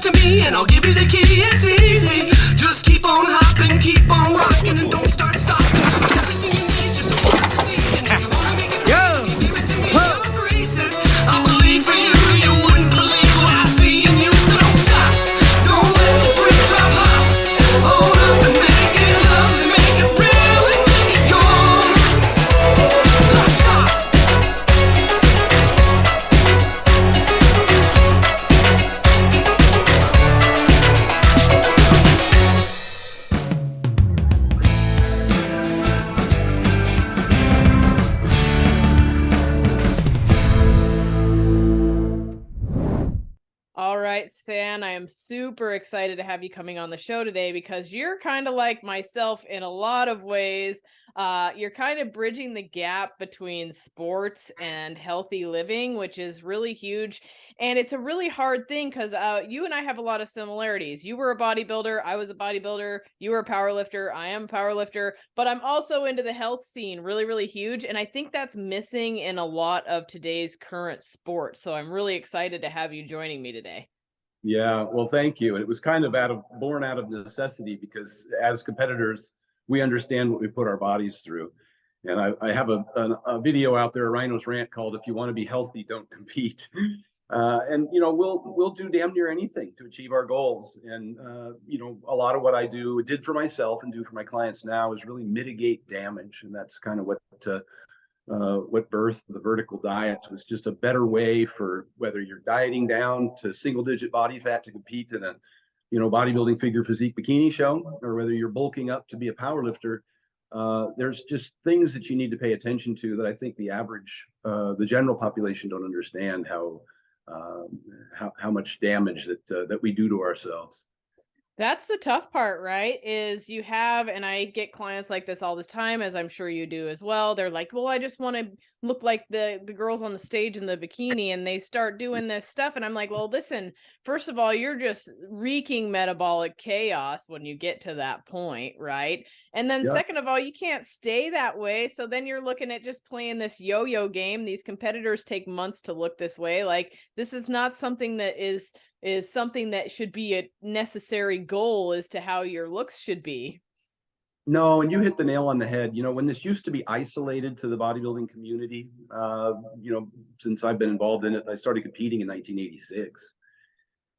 to me and I'll give you the key. It's easy. Just keep on hopping, keep on rocking, and don't start stopping. Everything you need just to want to see. And if you want to make it better, you give it to me. I'll grace it. I believe for you. You wouldn't believe what I see in you. So don't stop. Don't let the dream drop off. Hold up and make it lovely, make it real, and make it yours. Don't stop. All right, San, I am super excited to have you coming on the show today because you're kind of like myself in a lot of ways. You're kind of bridging the gap between sports and healthy living, which is really huge. And it's a really hard thing because you and I have a lot of similarities. You were a bodybuilder. I was a bodybuilder. You were a powerlifter. I am a powerlifter. But I'm also into the health scene, really, really huge. And I think that's missing in a lot of today's current sport. So I'm really excited to have you joining me today. Yeah, well, thank you. And it was kind of born out of necessity because as competitors, we understand what we put our bodies through. And I have a video out there, a Rhino's Rant, called "If You Want to Be Healthy, Don't Compete." And we'll do damn near anything to achieve our goals. And a lot of what I did for myself and do for my clients now is really mitigate damage. And that's kind of what birthed the vertical diet. Was just a better way for whether you're dieting down to single-digit body fat to compete in a bodybuilding figure physique bikini show, or whether you're bulking up to be a powerlifter. There's just things that you need to pay attention to that I think the general population don't understand how much damage that we do to ourselves. That's the tough part, right? Is you have, and I get clients like this all the time, as I'm sure you do as well. They're like, well, I just want to look like the girls on the stage in the bikini, and they start doing this stuff. And I'm like, well, listen, first of all, you're just wreaking metabolic chaos when you get to that point, right? And then second of all, you can't stay that way. So then you're looking at just playing this yo-yo game. These competitors take months to look this way. Like, this is not something that is something that should be a necessary goal as to how your looks should be. No, and you hit the nail on the head. When this used to be isolated to the bodybuilding community, since I've been involved in it, I started competing in 1986.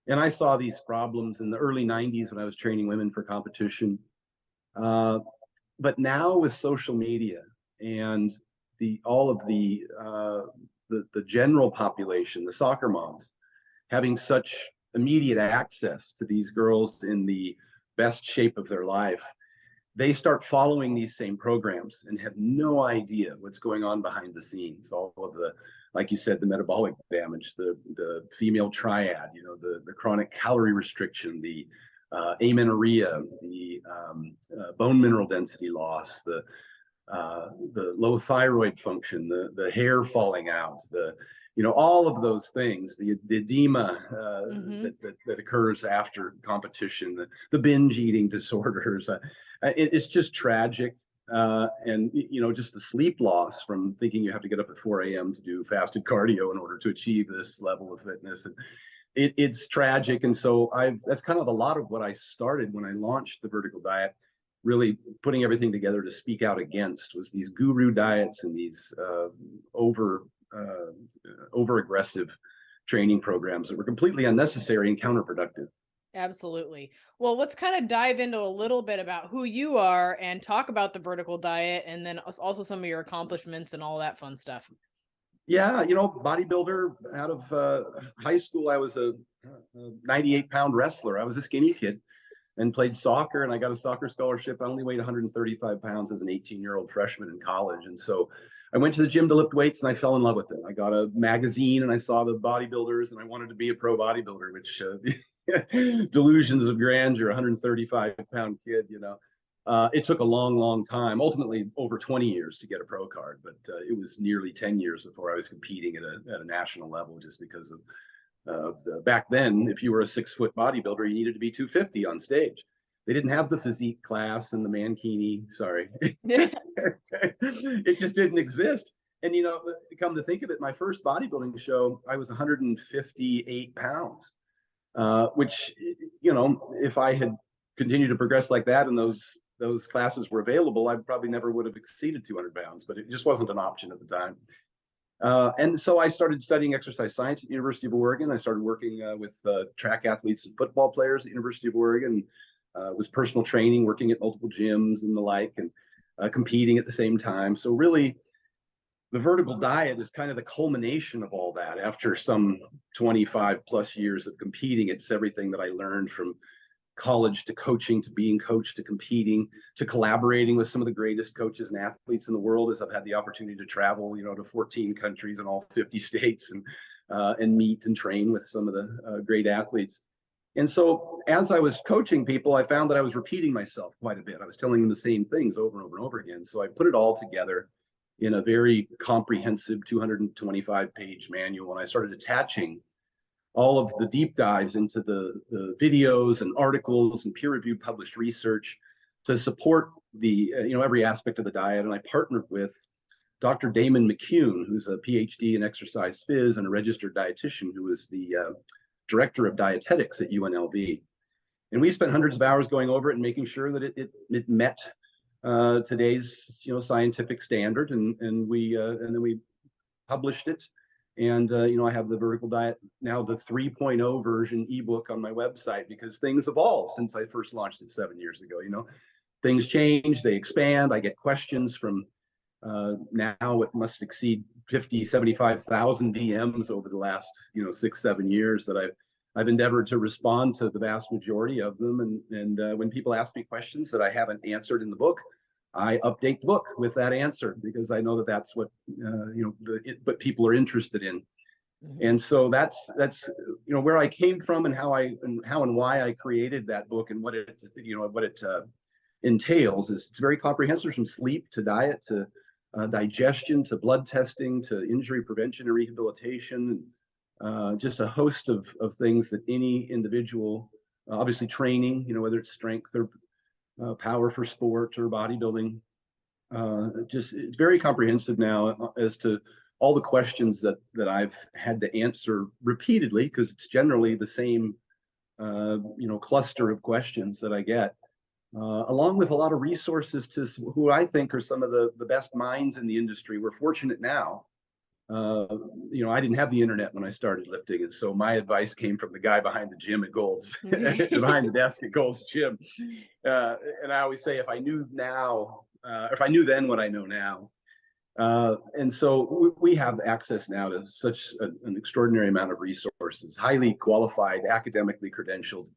And I saw these problems in the early 90s when I was training women for competition. But now with social media and all of the general population, the soccer moms, having such immediate access to these girls in the best shape of their life, they start following these same programs and have no idea what's going on behind the scenes. All of the, like you said, the metabolic damage, the female triad, the chronic calorie restriction, the amenorrhea, the bone mineral density loss, the low thyroid function, the hair falling out, all of those things, the edema that occurs after competition, the binge eating disorders. It's just tragic. And just the sleep loss from thinking you have to get up at 4 a.m. to do fasted cardio in order to achieve this level of fitness. And it's tragic. And so that's kind of a lot of what I started when I launched the vertical diet, really putting everything together to speak out against, was these guru diets and these over aggressive training programs that were completely unnecessary and counterproductive. Absolutely. Well, let's kind of dive into a little bit about who you are and talk about the vertical diet, and then also some of your accomplishments and all that fun stuff. Yeah, bodybuilder. Out of high school, I was a 98-pound wrestler. I was a skinny kid and played soccer, and I got a soccer scholarship. I only weighed 135 pounds as an 18-year-old freshman in college. And so I went to the gym to lift weights, and I fell in love with it. I got a magazine, and I saw the bodybuilders, and I wanted to be a pro bodybuilder, which delusions of grandeur, 135-pound kid, It took a long, long time, ultimately over 20 years to get a pro card, but it was nearly 10 years before I was competing at a national level, just because of back then, if you were a 6-foot bodybuilder, you needed to be 250 on stage. They didn't have the physique class and the mankini. Sorry. It just didn't exist. And, come to think of it, my first bodybuilding show, I was 158 pounds. which, you know, if I had continued to progress like that and those classes were available, I probably never would have exceeded 200 pounds, but it just wasn't an option at the time. And so I started studying exercise science at the University of Oregon. I started working with track athletes and football players at the University of Oregon. Was personal training, working at multiple gyms and the like, and competing at the same time. So really, the vertical diet is kind of the culmination of all that. After some 25 plus years of competing, it's everything that I learned from college to coaching to being coached to competing to collaborating with some of the greatest coaches and athletes in the world, as I've had the opportunity to travel, you know, to 14 countries and all 50 states and meet and train with some of the great athletes. And so as I was coaching people, I found that I was repeating myself quite a bit. I was telling them the same things over and over and over again. So I put it all together in a very comprehensive 225-page manual, and I started attaching all of the deep dives into the videos and articles and peer-reviewed published research to support the every aspect of the diet. And I partnered with Dr. Damon McCune, who's a PhD in exercise phys and a registered dietitian who is the director of dietetics at UNLV. And we spent hundreds of hours going over it and making sure that it met today's scientific standard, and then we published it. And I have the vertical diet now, the 3.0 version ebook on my website, because things evolve since I first launched it 7 years ago. Things change, they expand. I get questions from now it must exceed 75,000 DMs over the last 6-7 years that I've endeavored to respond to the vast majority of them. And when people ask me questions that I haven't answered in the book, I update the book with that answer, because I know that that's what what people are interested in. Mm-hmm. And so that's where I came from, and how and why I created that book, and what it entails is it's very comprehensive, from sleep to diet to digestion to blood testing to injury prevention and rehabilitation, just a host of things that any individual, obviously training, whether it's strength or power for sport or bodybuilding. Just it's very comprehensive now as to all the questions that I've had to answer repeatedly, because it's generally the same cluster of questions that I get, along with a lot of resources to who I think are some of the best minds in the industry. We're fortunate now. I didn't have the internet when I started lifting, and so my advice came from the guy behind the gym at Gold's, behind the desk at Gold's Gym. And I always say, if I knew then what I know now. And so we have access now to such an extraordinary amount of resources, highly qualified, academically credentialed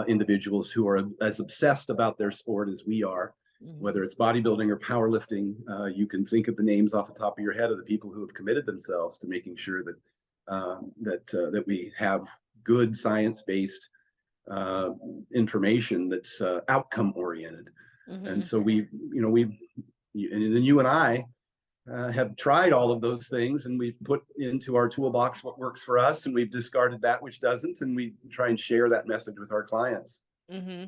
individuals who are as obsessed about their sport as we are. Whether it's bodybuilding or powerlifting, you can think of the names off the top of your head of the people who have committed themselves to making sure that we have good science-based information that's outcome oriented. Mm-hmm. And so and then you and I have tried all of those things, and we've put into our toolbox what works for us, and we've discarded that which doesn't, and we try and share that message with our clients. Mm-hmm.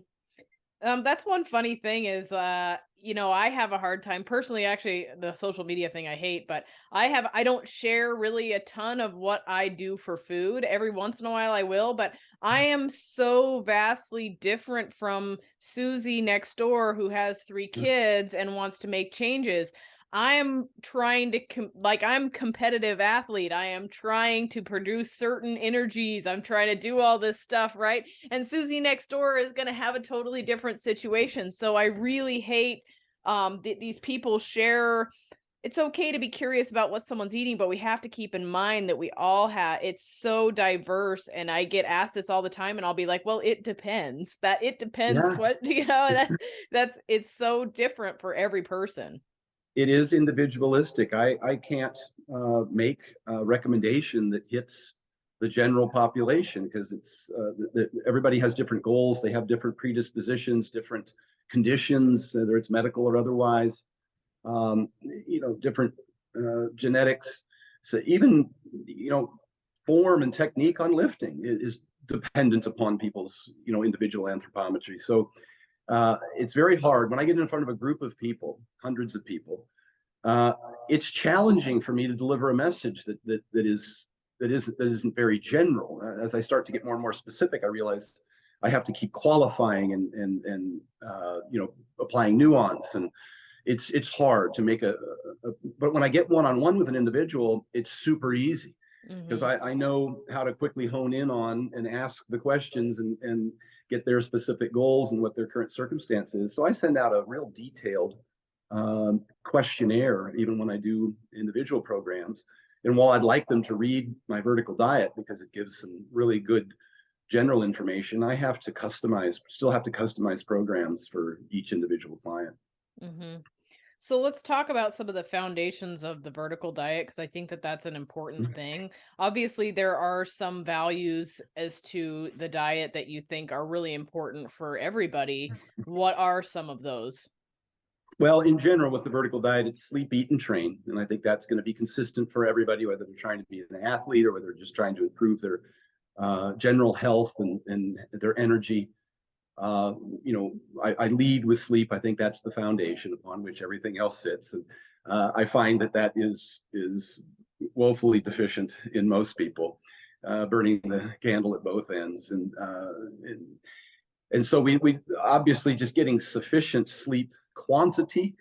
That's one funny thing is, I have a hard time personally, actually, the social media thing I hate, but I don't share really a ton of what I do for food. Every once in a while I will, but I am so vastly different from Susie next door, who has 3 kids and wants to make changes. I am trying to, I'm competitive athlete. I am trying to produce certain energies. I'm trying to do all this stuff, right? And Susie next door is going to have a totally different situation. So I really hate these people share. It's okay to be curious about what someone's eating, but we have to keep in mind that we all have, it's so diverse. And I get asked this all the time, and I'll be like, well, it depends. It depends. Yeah. It's so different for every person. It is individualistic. I can't make a recommendation that hits the general population, because it's everybody has different goals. They have different predispositions, different conditions, whether it's medical or otherwise, different genetics. So even, form and technique on lifting is dependent upon people's, individual anthropometry. So it's very hard when I get in front of a group of people, hundreds of people. It's challenging for me to deliver a message that isn't very general. As I start to get more and more specific, I realize I have to keep qualifying and applying nuance, and it's hard to make but when I get one-on-one with an individual, it's super easy because I know how to quickly hone in on and ask the questions and get their specific goals and what their current circumstance is. So I send out a real detailed questionnaire even when I do individual programs. And while I'd like them to read my vertical diet because it gives some really good general information, I still have to customize programs for each individual client. So let's talk about some of the foundations of the vertical diet, because I think that that's an important thing. Obviously, there are some values as to the diet that you think are really important for everybody. What are some of those? Well, in general, with the vertical diet, it's sleep, eat, and train. And I think that's going to be consistent for everybody, whether they're trying to be an athlete or whether they're just trying to improve their general health and their energy. I lead with sleep. I think that's the foundation upon which everything else sits. And I find that is woefully deficient in most people, burning the candle at both ends. And so we obviously just getting sufficient sleep quantity.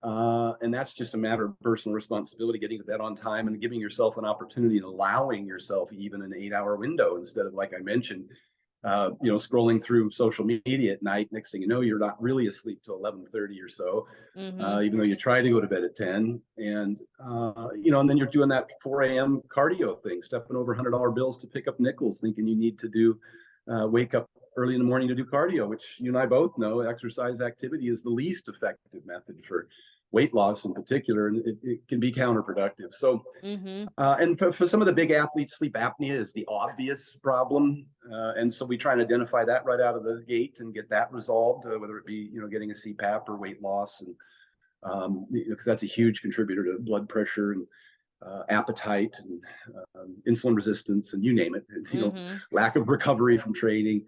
And that's just a matter of personal responsibility, getting to bed on time and giving yourself an opportunity and allowing yourself even an 8-hour window instead of, like I mentioned, scrolling through social media at night. Next thing you know, you're not really asleep till 11:30 or so, even though you try to go to bed at 10. And then you're doing that 4 a.m. cardio thing, stepping over $100 bills to pick up nickels, thinking you need to wake up early in the morning to do cardio, which you and I both know exercise activity is the least effective method for weight loss in particular, and it can be counterproductive. So, and for some of the big athletes, sleep apnea is the obvious problem. And so we try and identify that right out of the gate and get that resolved, whether it be, getting a CPAP or weight loss. And because that's a huge contributor to blood pressure and appetite and insulin resistance and you name it, lack of recovery from training.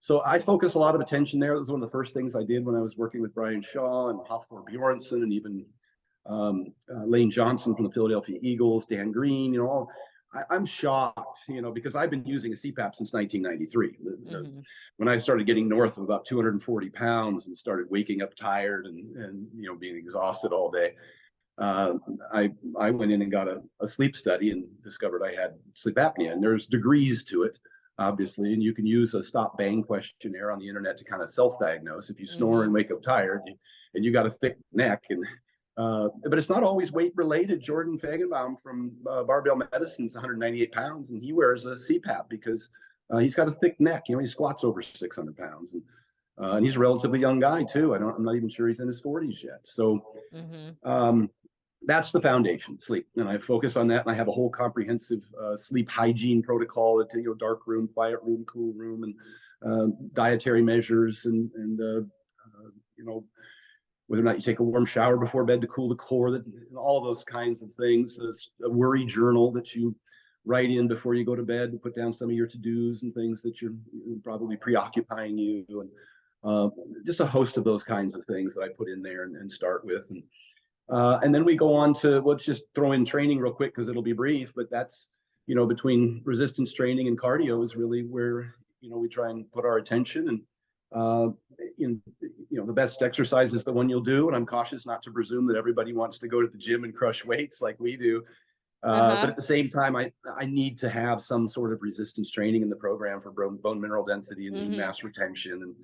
So I focus a lot of attention there. It was one of the first things I did when I was working with Brian Shaw and Hafthor Bjornsson and even Lane Johnson from the Philadelphia Eagles, Dan Green, I'm shocked, because I've been using a CPAP since 1993. When I started getting north of about 240 pounds and started waking up tired and being exhausted all day, I went in and got a sleep study and discovered I had sleep apnea. And there's degrees to it, obviously, and you can use a stop bang questionnaire on the internet to kind of self-diagnose. If you snore and wake up tired and you got a thick neck, and but it's not always weight related. Jordan Fagenbaum from Barbell Medicine is 198 pounds and he wears a CPAP because he's got a thick neck. He squats over 600 pounds, and he's a relatively young guy too. I'm not even sure he's in his 40s yet. So that's the foundation, sleep. And I focus on that. And I have a whole comprehensive sleep hygiene protocol, dark room, quiet room, cool room, and dietary measures and whether or not you take a warm shower before bed to cool the core, and all of those kinds of things. There's a worry journal that you write in before you go to bed to put down some of your to-dos and things that you're probably preoccupying you. And just a host of those kinds of things that I put in there and start with. And then we go on to, let's just throw in training real quick because it'll be brief, but that's, between resistance training and cardio is really where, we try and put our attention. And, the best exercise is the one you'll do. And I'm cautious not to presume that everybody wants to go to the gym and crush weights like we do. But at the same time, I need to have some sort of resistance training in the program for bone mineral density and lean mass retention.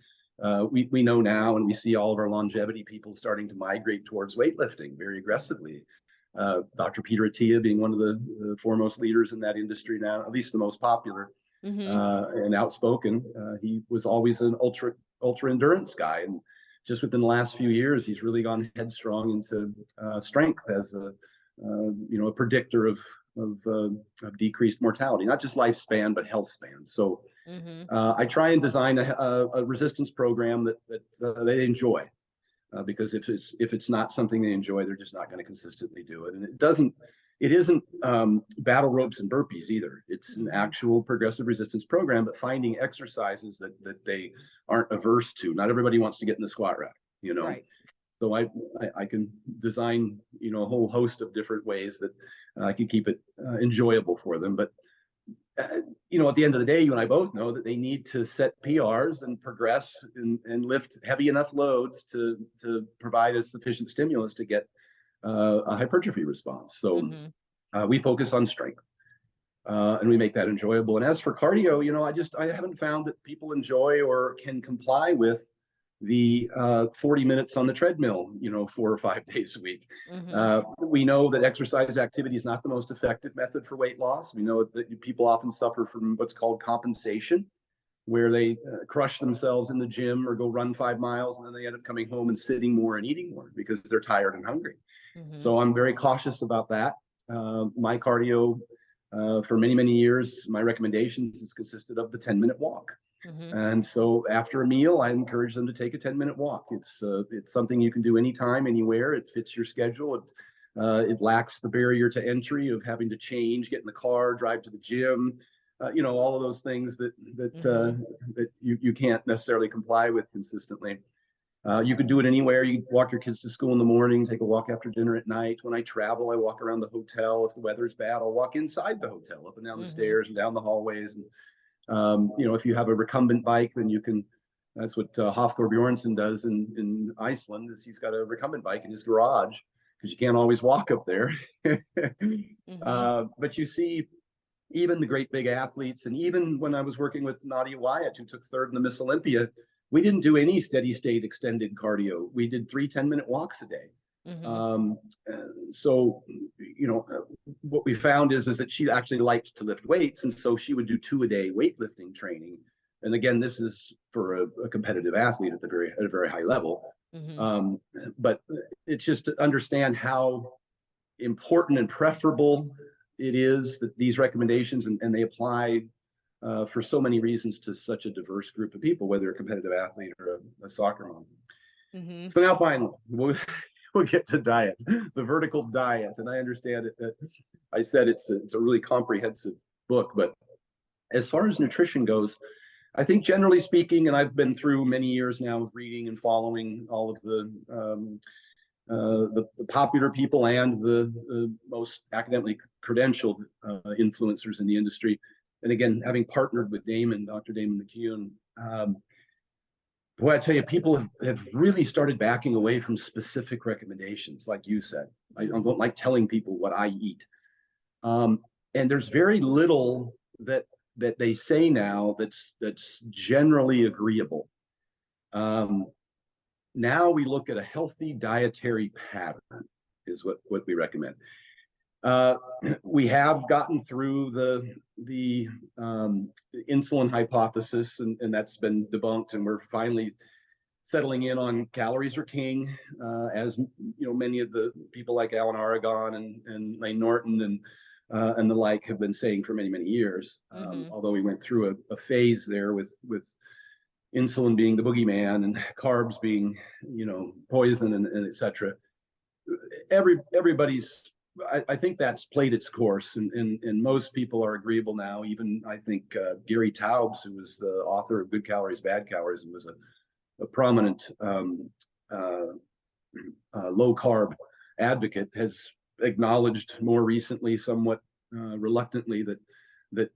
And we know now, and we see all of our longevity people starting to migrate towards weightlifting very aggressively. Dr. Peter Attia being one of the foremost leaders in that industry now, at least the most popular and outspoken. He was always an ultra endurance guy, and just within the last few years, he's really gone headstrong into strength as a predictor of decreased mortality, not just lifespan but health span. So I try and design a resistance program that they enjoy, because if it's not something they enjoy, they're just not going to consistently do it. And it isn't battle ropes and burpees either. It's an actual progressive resistance program, but finding exercises that they aren't averse to. Not everybody wants to get in the squat rack, Right. So I can design, a whole host of different ways that I can keep it enjoyable for them. But at the end of the day, you and I both know that they need to set PRs and progress and lift heavy enough loads to provide a sufficient stimulus to get a hypertrophy response. So we focus on strength. And we make that enjoyable. And as for cardio, I haven't found that people enjoy or can comply with the 40 minutes on the treadmill, 4 or 5 days a week. We know that exercise activity is not the most effective method for weight loss. We know that people often suffer from what's called compensation, where they crush themselves in the gym or go run 5 miles, and then they end up coming home and sitting more and eating more because they're tired and hungry. So I'm very cautious about that. My cardio for many, many years, my recommendations has consisted of the 10-minute walk. And so after a meal, I encourage them to take a 10-minute walk. It's something you can do anytime, anywhere. It fits your schedule. It lacks the barrier to entry of having to change, get in the car, drive to the gym, all of those things that you can't necessarily comply with consistently. You could do it anywhere. You walk your kids to school in the morning, take a walk after dinner at night. When I travel, I walk around the hotel. If the weather's bad, I'll walk inside the hotel, up and down the stairs and down the hallways. And if you have a recumbent bike, then you can. That's what Hafthor Bjornsson does in Iceland. Is he's got a recumbent bike in his garage because you can't always walk up there. But you see, even the great big athletes, and even when I was working with Nadia Wyatt, who took third in the Miss Olympia, we didn't do any steady state extended cardio. We did 3 10-minute walks a day. So, what we found is that she actually liked to lift weights. And so she would do 2 a day weightlifting training. And again, this is for a competitive athlete at a very high level. But it's just to understand how important and preferable it is that these recommendations, and they apply for so many reasons to such a diverse group of people, whether a competitive athlete or a soccer mom. So now finally, we'll get to diet, the vertical diet. And I understand that I said it's a really comprehensive book, but as far as nutrition goes, I think generally speaking, and I've been through many years now of reading and following all of the popular people and the most academically credentialed influencers in the industry. And again, having partnered with Dr. Damon McCune, boy, I tell you, people have really started backing away from specific recommendations, like you said. I don't like telling people what I eat. And there's very little that they say now that's generally agreeable. Now we look at a healthy dietary pattern is what we recommend. We have gotten through the insulin hypothesis, and that's been debunked, and we're finally settling in on calories are king, as many of the people like Alan Aragon and Lane Norton and the like have been saying for many, many years. Although we went through a phase there with insulin being the boogeyman and carbs being, poison and et cetera. Everybody's, I think that's played its course, and most people are agreeable now. Even I think Gary Taubes, who was the author of Good Calories, Bad Calories, and was a prominent low carb advocate, has acknowledged more recently, somewhat reluctantly, that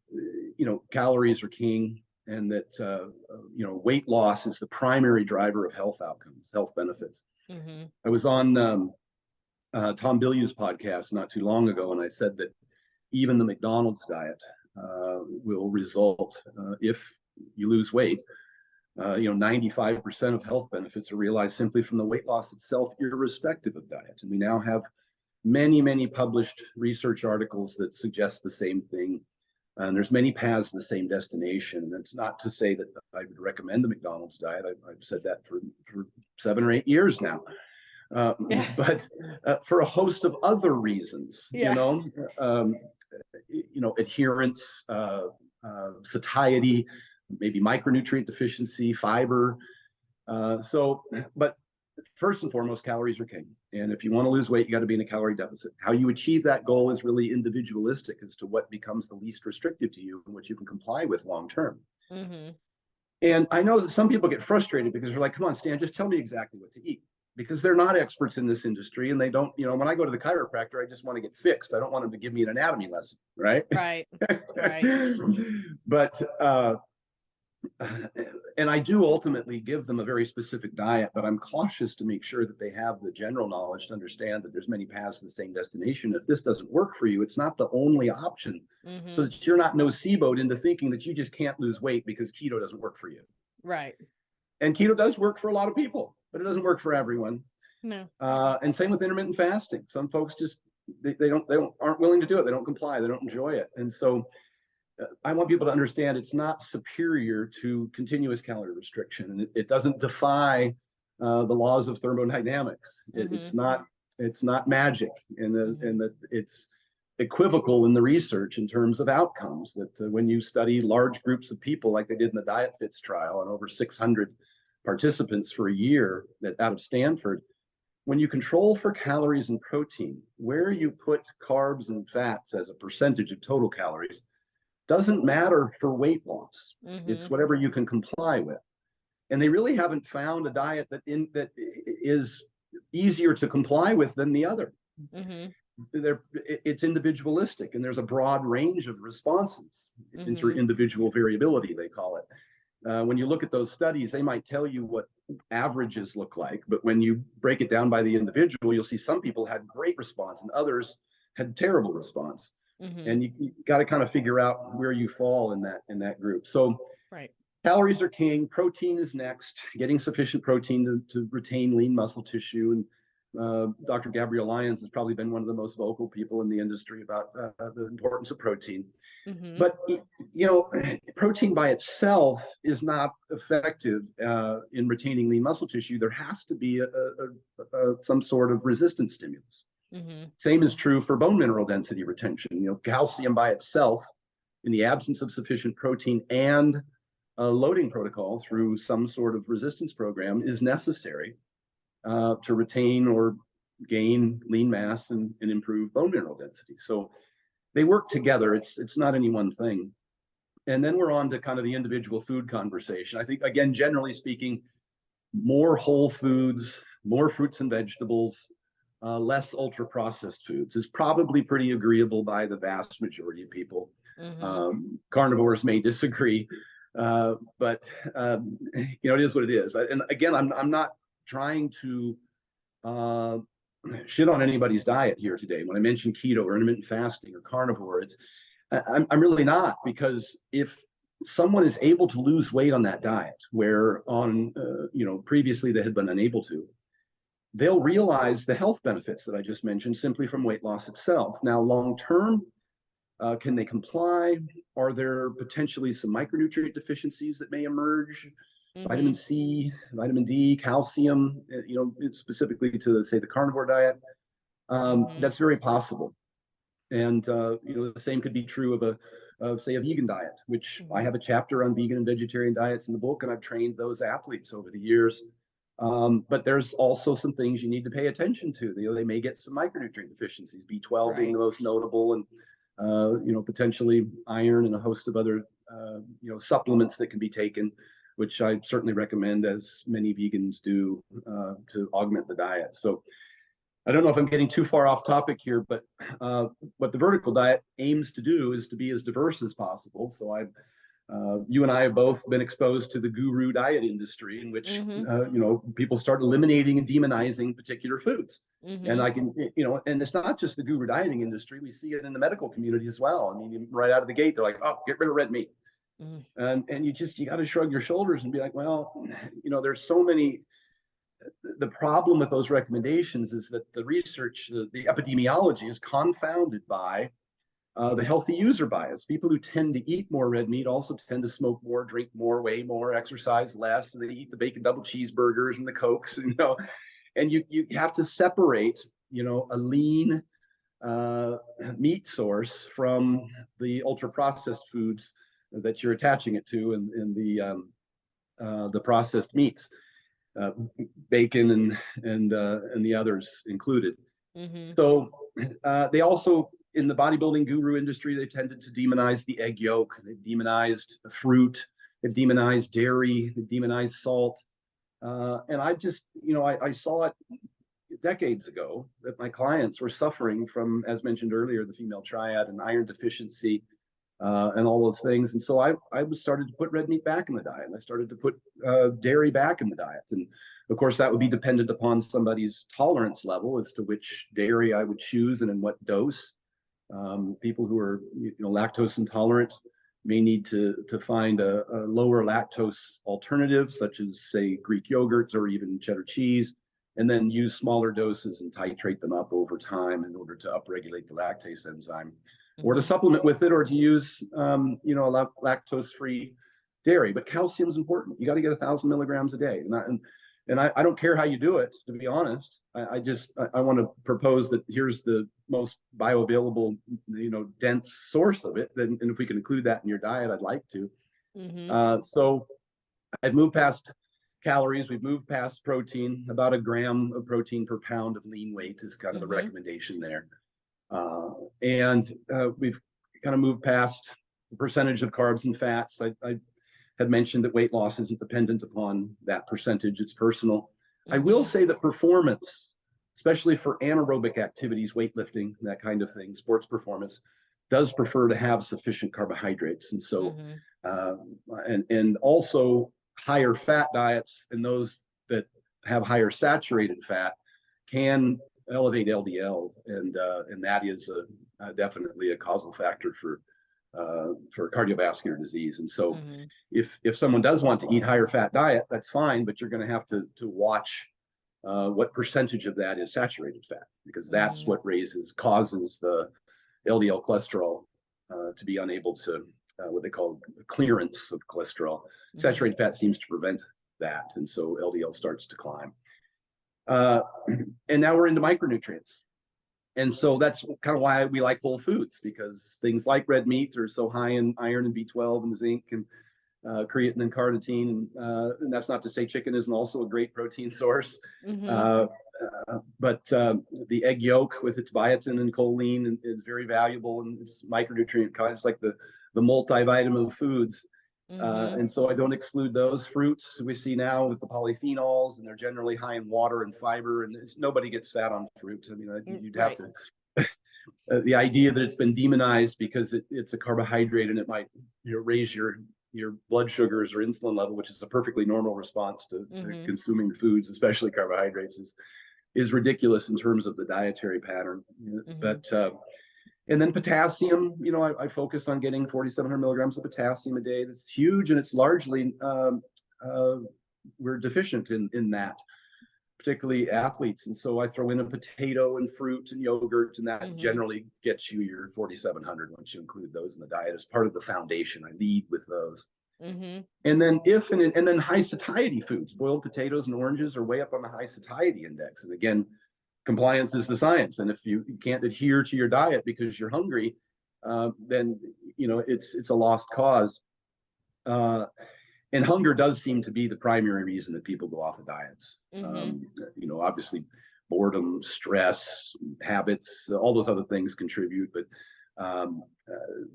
calories are king, and that weight loss is the primary driver of health outcomes, health benefits. I was on Tom Bilyeu's podcast not too long ago, and I said that even the McDonald's diet will result, if you lose weight, 95% of health benefits are realized simply from the weight loss itself, irrespective of diet. And we now have many, many published research articles that suggest the same thing. And there's many paths to the same destination. And it's not to say that I would recommend the McDonald's diet. I've said that for 7 or 8 years now. But for a host of other reasons, adherence, satiety, maybe micronutrient deficiency, fiber. But first and foremost, calories are king. And if you want to lose weight, you got to be in a calorie deficit. How you achieve that goal is really individualistic as to what becomes the least restrictive to you and what you can comply with long term. And I know that some people get frustrated because they're like, come on, Stan, just tell me exactly what to eat. because they're not experts in this industry, and they don't, when I go to the chiropractor, I just want to get fixed. I don't want them to give me an anatomy lesson, right? Right. Right. But and I do ultimately give them a very specific diet, but I'm cautious to make sure that they have the general knowledge to understand that there's many paths to the same destination. If this doesn't work for you, it's not the only option, so that you're not noceboed into thinking that you just can't lose weight because keto doesn't work for you. Right. And keto does work for a lot of people, but it doesn't work for everyone. No. And same with intermittent fasting. Some folks just they aren't willing to do it. They don't comply. They don't enjoy it. And so I want people to understand it's not superior to continuous calorie restriction, and it doesn't defy the laws of thermodynamics. It's not magic, and that it's equivocal in the research in terms of outcomes. That when you study large groups of people, like they did in the Diet Fits trial, and over 600 participants for a year out of Stanford, when you control for calories and protein, where you put carbs and fats as a percentage of total calories doesn't matter for weight loss. It's whatever you can comply with. And they really haven't found a diet that is easier to comply with than the other. It's individualistic, and there's a broad range of responses. Inter-individual variability, they call it. When you look at those studies, they might tell you what averages look like, but when you break it down by the individual, you'll see some people had great response and others had terrible response. And you got to kind of figure out where you fall in that group. So calories are king. Protein is next. Getting sufficient protein to retain lean muscle tissue. And Dr. Gabrielle Lyons has probably been one of the most vocal people in the industry about the importance of protein. But protein by itself is not effective in retaining lean muscle tissue. There has to be some sort of resistance stimulus. Same is true for bone mineral density retention. Calcium by itself, in the absence of sufficient protein and a loading protocol through some sort of resistance program, is necessary to retain or gain lean mass and improve bone mineral density. So they work together. It's not any one thing. And then we're on to kind of the individual food conversation. I think, again, generally speaking, more whole foods, more fruits and vegetables, less ultra processed foods is probably pretty agreeable by the vast majority of people. Carnivores may disagree, but it is what it is. And again, I'm not trying to shit on anybody's diet here today. When I mention keto or intermittent fasting or carnivore, I'm really not, because if someone is able to lose weight on that diet, where previously they had been unable to, they'll realize the health benefits that I just mentioned simply from weight loss itself. Now, long term, can they comply? Are there potentially some micronutrient deficiencies that may emerge? Vitamin C, vitamin D, calcium, specifically to, say, the carnivore diet. That's very possible. And the same could be true of say a vegan diet, which I have a chapter on vegan and vegetarian diets in the book, and I've trained those athletes over the years. But there's also some things you need to pay attention to. They may get some micronutrient deficiencies, B12 being the most notable, and potentially iron and a host of other supplements that can be taken, which I certainly recommend, as many vegans do, to augment the diet. So I don't know if I'm getting too far off topic here, but what the vertical diet aims to do is to be as diverse as possible. So you and I have both been exposed to the guru diet industry, in which people start eliminating and demonizing particular foods. And I can, and it's not just the guru dieting industry. We see it in the medical community as well. I mean, right out of the gate, they're like, "Oh, get rid of red meat," and you got to shrug your shoulders and be like, "Well, there's so many." The problem with those recommendations is that the research, the epidemiology, is confounded by the healthy user bias. People who tend to eat more red meat also tend to smoke more, drink more, weigh more, exercise less, and they eat the bacon double cheeseburgers and the Cokes, and you have to separate, a lean meat source from the ultra processed foods that you're attaching it to, and the processed meats, bacon and the others included. So they also, in the bodybuilding guru industry, they've tended to demonize the egg yolk. They've demonized fruit. They've demonized dairy. They've demonized salt. And I just, I saw it decades ago that my clients were suffering from, as mentioned earlier, the female triad and iron deficiency, and all those things. And so I was started to put red meat back in the diet, and I started to put dairy back in the diet. And of course, that would be dependent upon somebody's tolerance level as to which dairy I would choose and in what dose. People who are lactose intolerant may need to find a lower lactose alternative, such as say Greek yogurts or even cheddar cheese, and then use smaller doses and titrate them up over time in order to upregulate the lactase enzyme, or to supplement with it, or to use lactose-free dairy. But calcium is important. You got to get 1,000 milligrams a day, and I don't care how you do it, to be honest. I want to propose that here's the most bioavailable, dense source of it. And if we can include that in your diet, I'd like to. So I've moved past calories. We've moved past protein. About a gram of protein per pound of lean weight is kind of the recommendation there. And we've kind of moved past the percentage of carbs and fats. I had mentioned that weight loss isn't dependent upon that percentage. It's personal. I will say that performance, especially for anaerobic activities, weightlifting, that kind of thing, sports performance, does prefer to have sufficient carbohydrates. And so, and also higher fat diets and those that have higher saturated fat can elevate LDL, and that is definitely a causal factor for cardiovascular disease. And so if someone does want to eat higher fat diet, that's fine, but you're going to have to watch what percentage of that is saturated fat, because that's what causes the LDL cholesterol to be unable to, what they call the clearance of cholesterol. Saturated fat seems to prevent that, and so LDL starts to climb. And now we're into micronutrients. And so that's kind of why we like whole foods, because things like red meat are so high in iron and B12 and zinc and creatine and carnitine. And that's not to say chicken isn't also a great protein source. But the egg yolk with its biotin and choline is very valuable, and it's micronutrient kind. It's like the multivitamin of foods. And so I don't exclude those. Fruits we see now with the polyphenols, and they're generally high in water and fiber, and nobody gets fat on fruit. I mean, you'd have to. The idea that it's been demonized because it's a carbohydrate and it might raise your blood sugars or insulin level, which is a perfectly normal response to consuming foods, especially carbohydrates, is ridiculous in terms of the dietary pattern. But and then potassium, I focus on getting 4,700 milligrams of potassium a day. That's huge, and it's largely we're deficient in that, particularly athletes. And so I throw in a potato and fruit and yogurt, and that generally gets you your 4,700 once you include those in the diet as part of the foundation. I lead with those. And then and then high satiety foods, boiled potatoes and oranges are way up on the high satiety index. And again, compliance is the science. And if you can't adhere to your diet because you're hungry, then it's a lost cause. And hunger does seem to be the primary reason that people go off of diets. Obviously boredom, stress, habits, all those other things contribute. But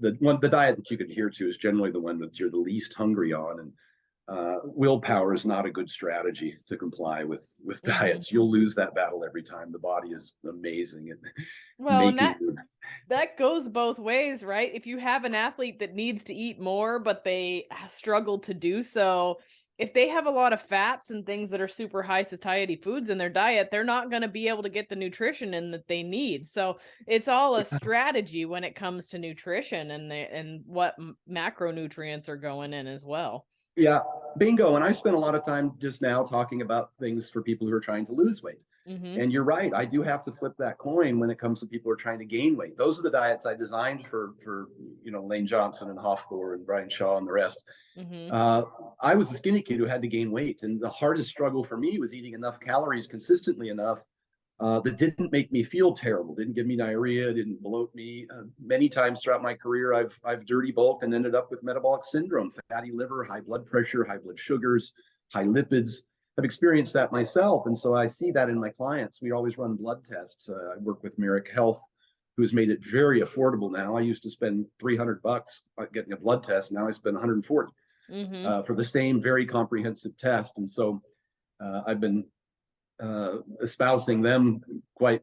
the diet that you can adhere to is generally the one that you're the least hungry on. And willpower is not a good strategy to comply with diets. You'll lose that battle every time. The body is amazing at that goes both ways, right? If you have an athlete that needs to eat more, but they struggle to do so, if they have a lot of fats and things that are super high satiety foods in their diet, they're not going to be able to get the nutrition in that they need. So it's all a strategy when it comes to nutrition and what macronutrients are going in as well. Yeah, bingo. And I spent a lot of time just now talking about things for people who are trying to lose weight. And you're right. I do have to flip that coin when it comes to people who are trying to gain weight. Those are the diets I designed for Lane Johnson and Hofthor and Brian Shaw and the rest. I was a skinny kid who had to gain weight. And the hardest struggle for me was eating enough calories consistently enough that didn't make me feel terrible, didn't give me diarrhea, didn't bloat me. Many times throughout my career, I've dirty bulked and ended up with metabolic syndrome, fatty liver, high blood pressure, high blood sugars, high lipids. I've experienced that myself. And so I see that in my clients. We always run blood tests. I work with Merrick Health, who's made it very affordable now. I used to spend $300 getting a blood test. Now I spend $140 for the same very comprehensive test. And so I've been espousing them quite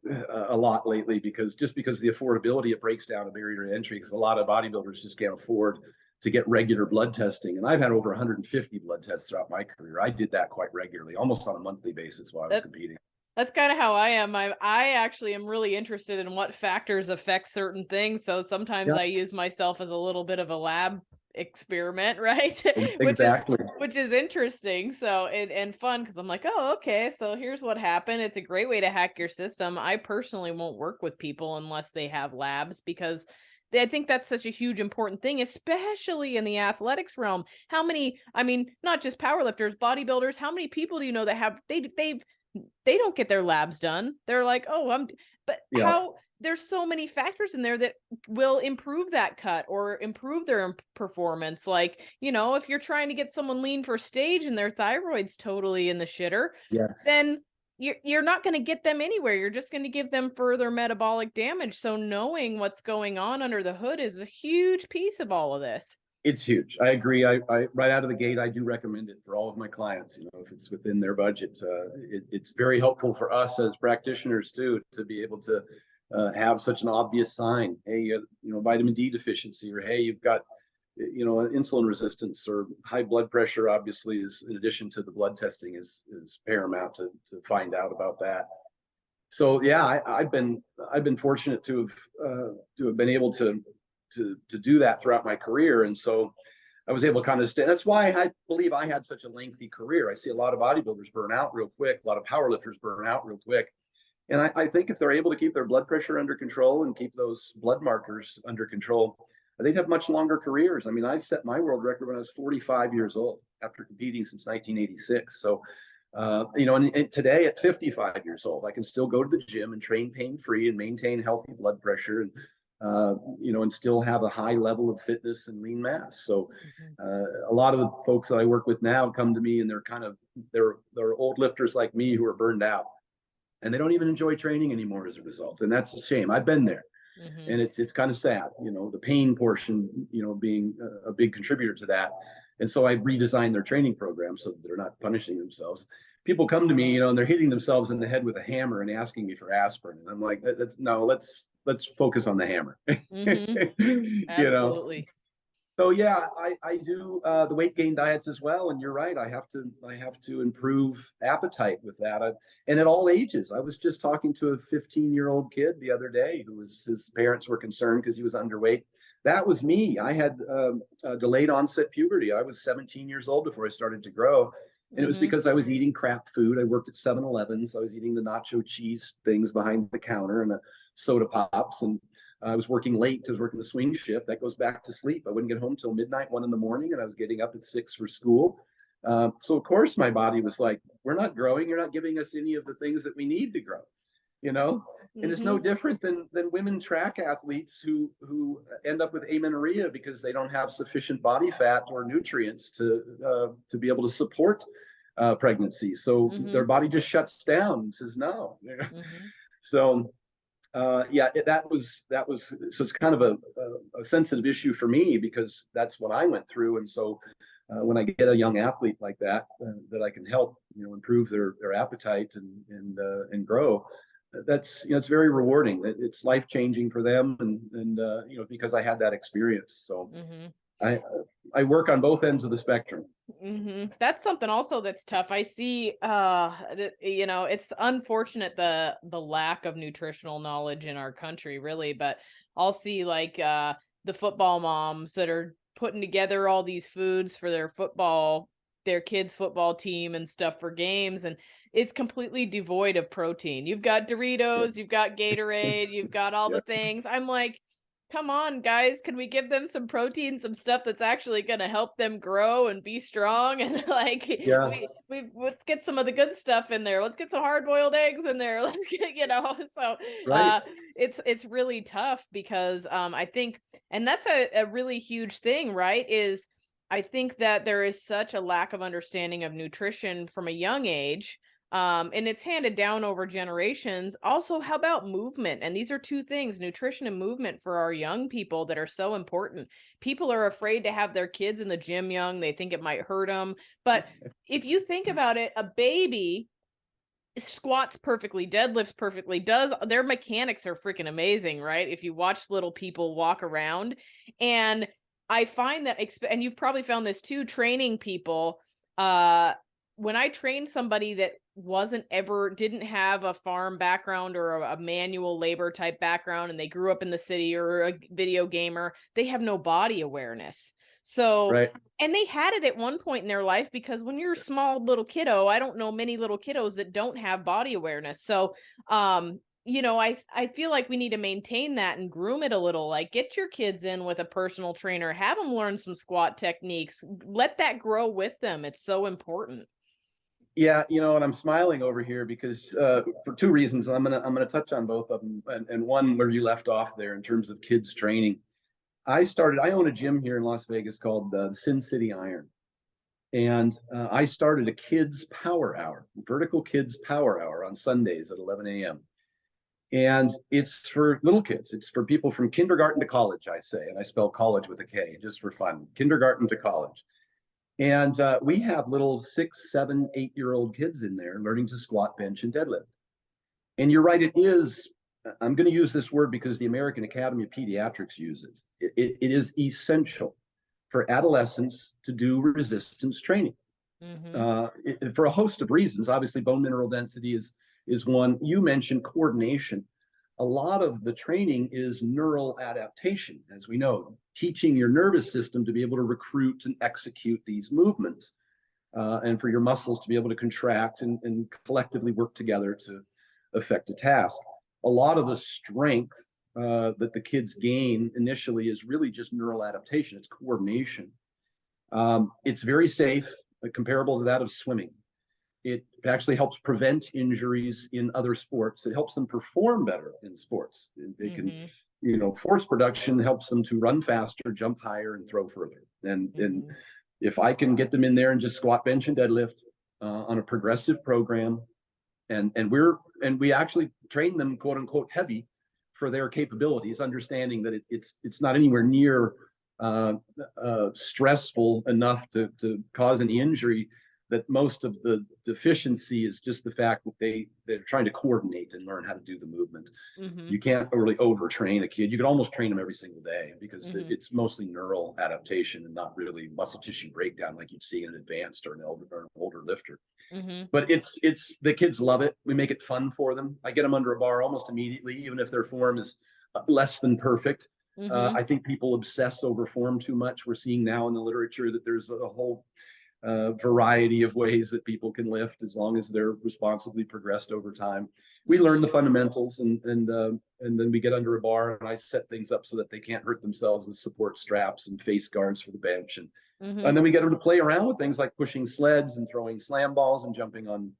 a lot lately because the affordability, it breaks down a barrier to entry because a lot of bodybuilders just can't afford to get regular blood testing. And I've had over 150 blood tests throughout my career. I did that quite regularly, almost on a monthly basis while I was competing. That's kind of how I am. I actually am really interested in what factors affect certain things. So sometimes I use myself as a little bit of a lab experiment, right? Exactly. which is interesting. So and fun because I'm like, oh, okay. So here's what happened. It's a great way to hack your system. I personally won't work with people unless they have labs because I think that's such a huge important thing, especially in the athletics realm. How many, I mean, not just powerlifters, bodybuilders, how many people do you know that have they don't get their labs done. They're like, oh, how there's so many factors in there that will improve that cut or improve their performance. Like, if you're trying to get someone lean for stage and their thyroid's totally in the shitter, then you're not going to get them anywhere. You're just going to give them further metabolic damage. So knowing what's going on under the hood is a huge piece of all of this. It's huge. I agree. I right out of the gate, I do recommend it for all of my clients. If it's within their budget, it's very helpful for us as practitioners too to be able to have such an obvious sign. Hey, vitamin D deficiency, or hey, you've got insulin resistance or high blood pressure. Obviously, is in addition to the blood testing is paramount to find out about that. So yeah, I've been fortunate to have been able to do that throughout my career. And so I was able to kind of stay. That's why I believe I had such a lengthy career. I see a lot of bodybuilders burn out real quick, a lot of powerlifters burn out real quick. And I think if they're able to keep their blood pressure under control and keep those blood markers under control, they'd have much longer careers. I mean, I set my world record when I was 45 years old after competing since 1986. So, and today at 55 years old, I can still go to the gym and train pain-free and maintain healthy blood pressure and and still have a high level of fitness and lean mass. So a lot of the folks that I work with now come to me and they're old lifters like me who are burned out and they don't even enjoy training anymore as a result. And that's a shame. I've been there. And it's kind of sad, the pain portion, being a big contributor to that. And so I redesigned their training program so that they're not punishing themselves. People come to me, and they're hitting themselves in the head with a hammer and asking me for aspirin. And I'm like, let's focus on the hammer. Absolutely. So yeah, I do the weight gain diets as well. And you're right, I have to improve appetite with that. And at all ages. I was just talking to a 15-year-old kid the other day his parents were concerned because he was underweight. That was me. I had delayed onset puberty. I was 17 years old before I started to grow. And it was because I was eating crap food. I worked at 7-Eleven, so I was eating the nacho cheese things behind the counter and the soda pops. And I was working late. I was working the swing shift. That goes back to sleep. I wouldn't get home till midnight, 1 a.m, and I was getting up at 6 for school. So of course my body was like, we're not growing. You're not giving us any of the things that we need to grow, And it's no different than women track athletes who end up with amenorrhea because they don't have sufficient body fat or nutrients to be able to support pregnancy. So their body just shuts down and says no. So that was so it's kind of a sensitive issue for me because that's what I went through. And so when I get a young athlete like that that I can help improve their appetite and grow, that's it's very rewarding. It's life-changing for them and because I had that experience. So I work on both ends of the spectrum. That's something also that's tough. I see it's unfortunate the lack of nutritional knowledge in our country, really, but I'll see like the football moms that are putting together all these foods for their kids' football team and stuff for games, and it's completely devoid of protein. You've got Doritos, you've got Gatorade, you've got all the things. I'm like, come on, guys, can we give them some protein, some stuff that's actually going to help them grow and be strong? And like, let's get some of the good stuff in there. Let's get some hard-boiled eggs in there. Let's get, so it's really tough because I think, and that's a really huge thing, right? Is I think that there is such a lack of understanding of nutrition from a young age. And it's handed down over generations. Also, how about movement? And these are two things, nutrition and movement, for our young people that are so important. People are afraid to have their kids in the gym young. They think it might hurt them. But if you think about it, a baby squats perfectly, deadlifts perfectly, does their mechanics are freaking amazing, right? If you watch little people walk around. And I find that and you've probably found this too, training people, when I train somebody that didn't have a farm background or a manual labor type background, and they grew up in the city or a video gamer, they have no body awareness. So, Right. and they had it at one point in their life, because when you're a small little kiddo, I don't know many little kiddos that don't have body awareness. So, I feel like we need to maintain that and groom it a little. Like, get your kids in with a personal trainer, have them learn some squat techniques, let that grow with them. It's so important. Yeah, and I'm smiling over here because for two reasons. I'm gonna touch on both of them, and one where you left off there in terms of kids training. I own a gym here in Las Vegas called the Sin City Iron. And I started a kids power hour, vertical kids power hour on Sundays at 11 a.m. And it's for little kids. It's for people from kindergarten to college, I say. And I spell college with a K just for fun, kindergarten to college. And we have little 6, 7, 8-year-old kids in there learning to squat, bench, and deadlift. And you're right, I'm going to use this word because the American Academy of Pediatrics uses it. It is essential for adolescents to do resistance training for a host of reasons. Obviously, bone mineral density is one. You mentioned coordination. A lot of the training is neural adaptation, as we know, teaching your nervous system to be able to recruit and execute these movements, and for your muscles to be able to contract and collectively work together to affect a task. A lot of the strength that the kids gain initially is really just neural adaptation. It's coordination. It's very safe, comparable to that of swimming. It actually helps prevent injuries in other sports. It helps them perform better in sports. They can, force production helps them to run faster, jump higher, and throw further. And if I can get them in there and just squat, bench, and deadlift on a progressive program, and we actually train them, quote unquote, heavy for their capabilities, understanding that it's not anywhere near stressful enough to cause any injury, that most of the deficiency is just the fact that they're trying to coordinate and learn how to do the movement. You can't really overtrain a kid. You can almost train them every single day because it's mostly neural adaptation and not really muscle tissue breakdown like you'd see in an advanced or an older lifter. But it's the kids love it. We make it fun for them. I get them under a bar almost immediately, even if their form is less than perfect. I think people obsess over form too much. We're seeing now in the literature that there's a whole variety of ways that people can lift as long as they're responsibly progressed over time. We learn the fundamentals, and then we get under a bar, and I set things up so that they can't hurt themselves with support straps and face guards for the bench, and then we get them to play around with things like pushing sleds and throwing slam balls and jumping on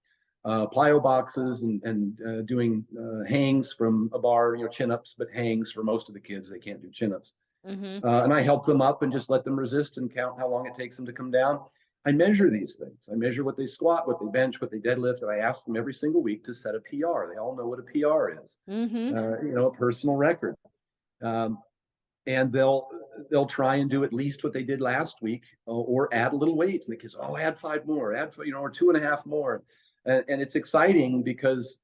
plyo boxes and doing hangs from a bar, chin ups, but hangs for most of the kids. They can't do chin ups. And I help them up and just let them resist and count how long it takes them to come down. I measure these things. I measure what they squat, what they bench, what they deadlift, and I ask them every single week to set a PR. They all know what a PR is, a personal record. And they'll try and do at least what they did last week, or add a little weight. And the kids, add 5 more, or 2.5 more. And it's exciting because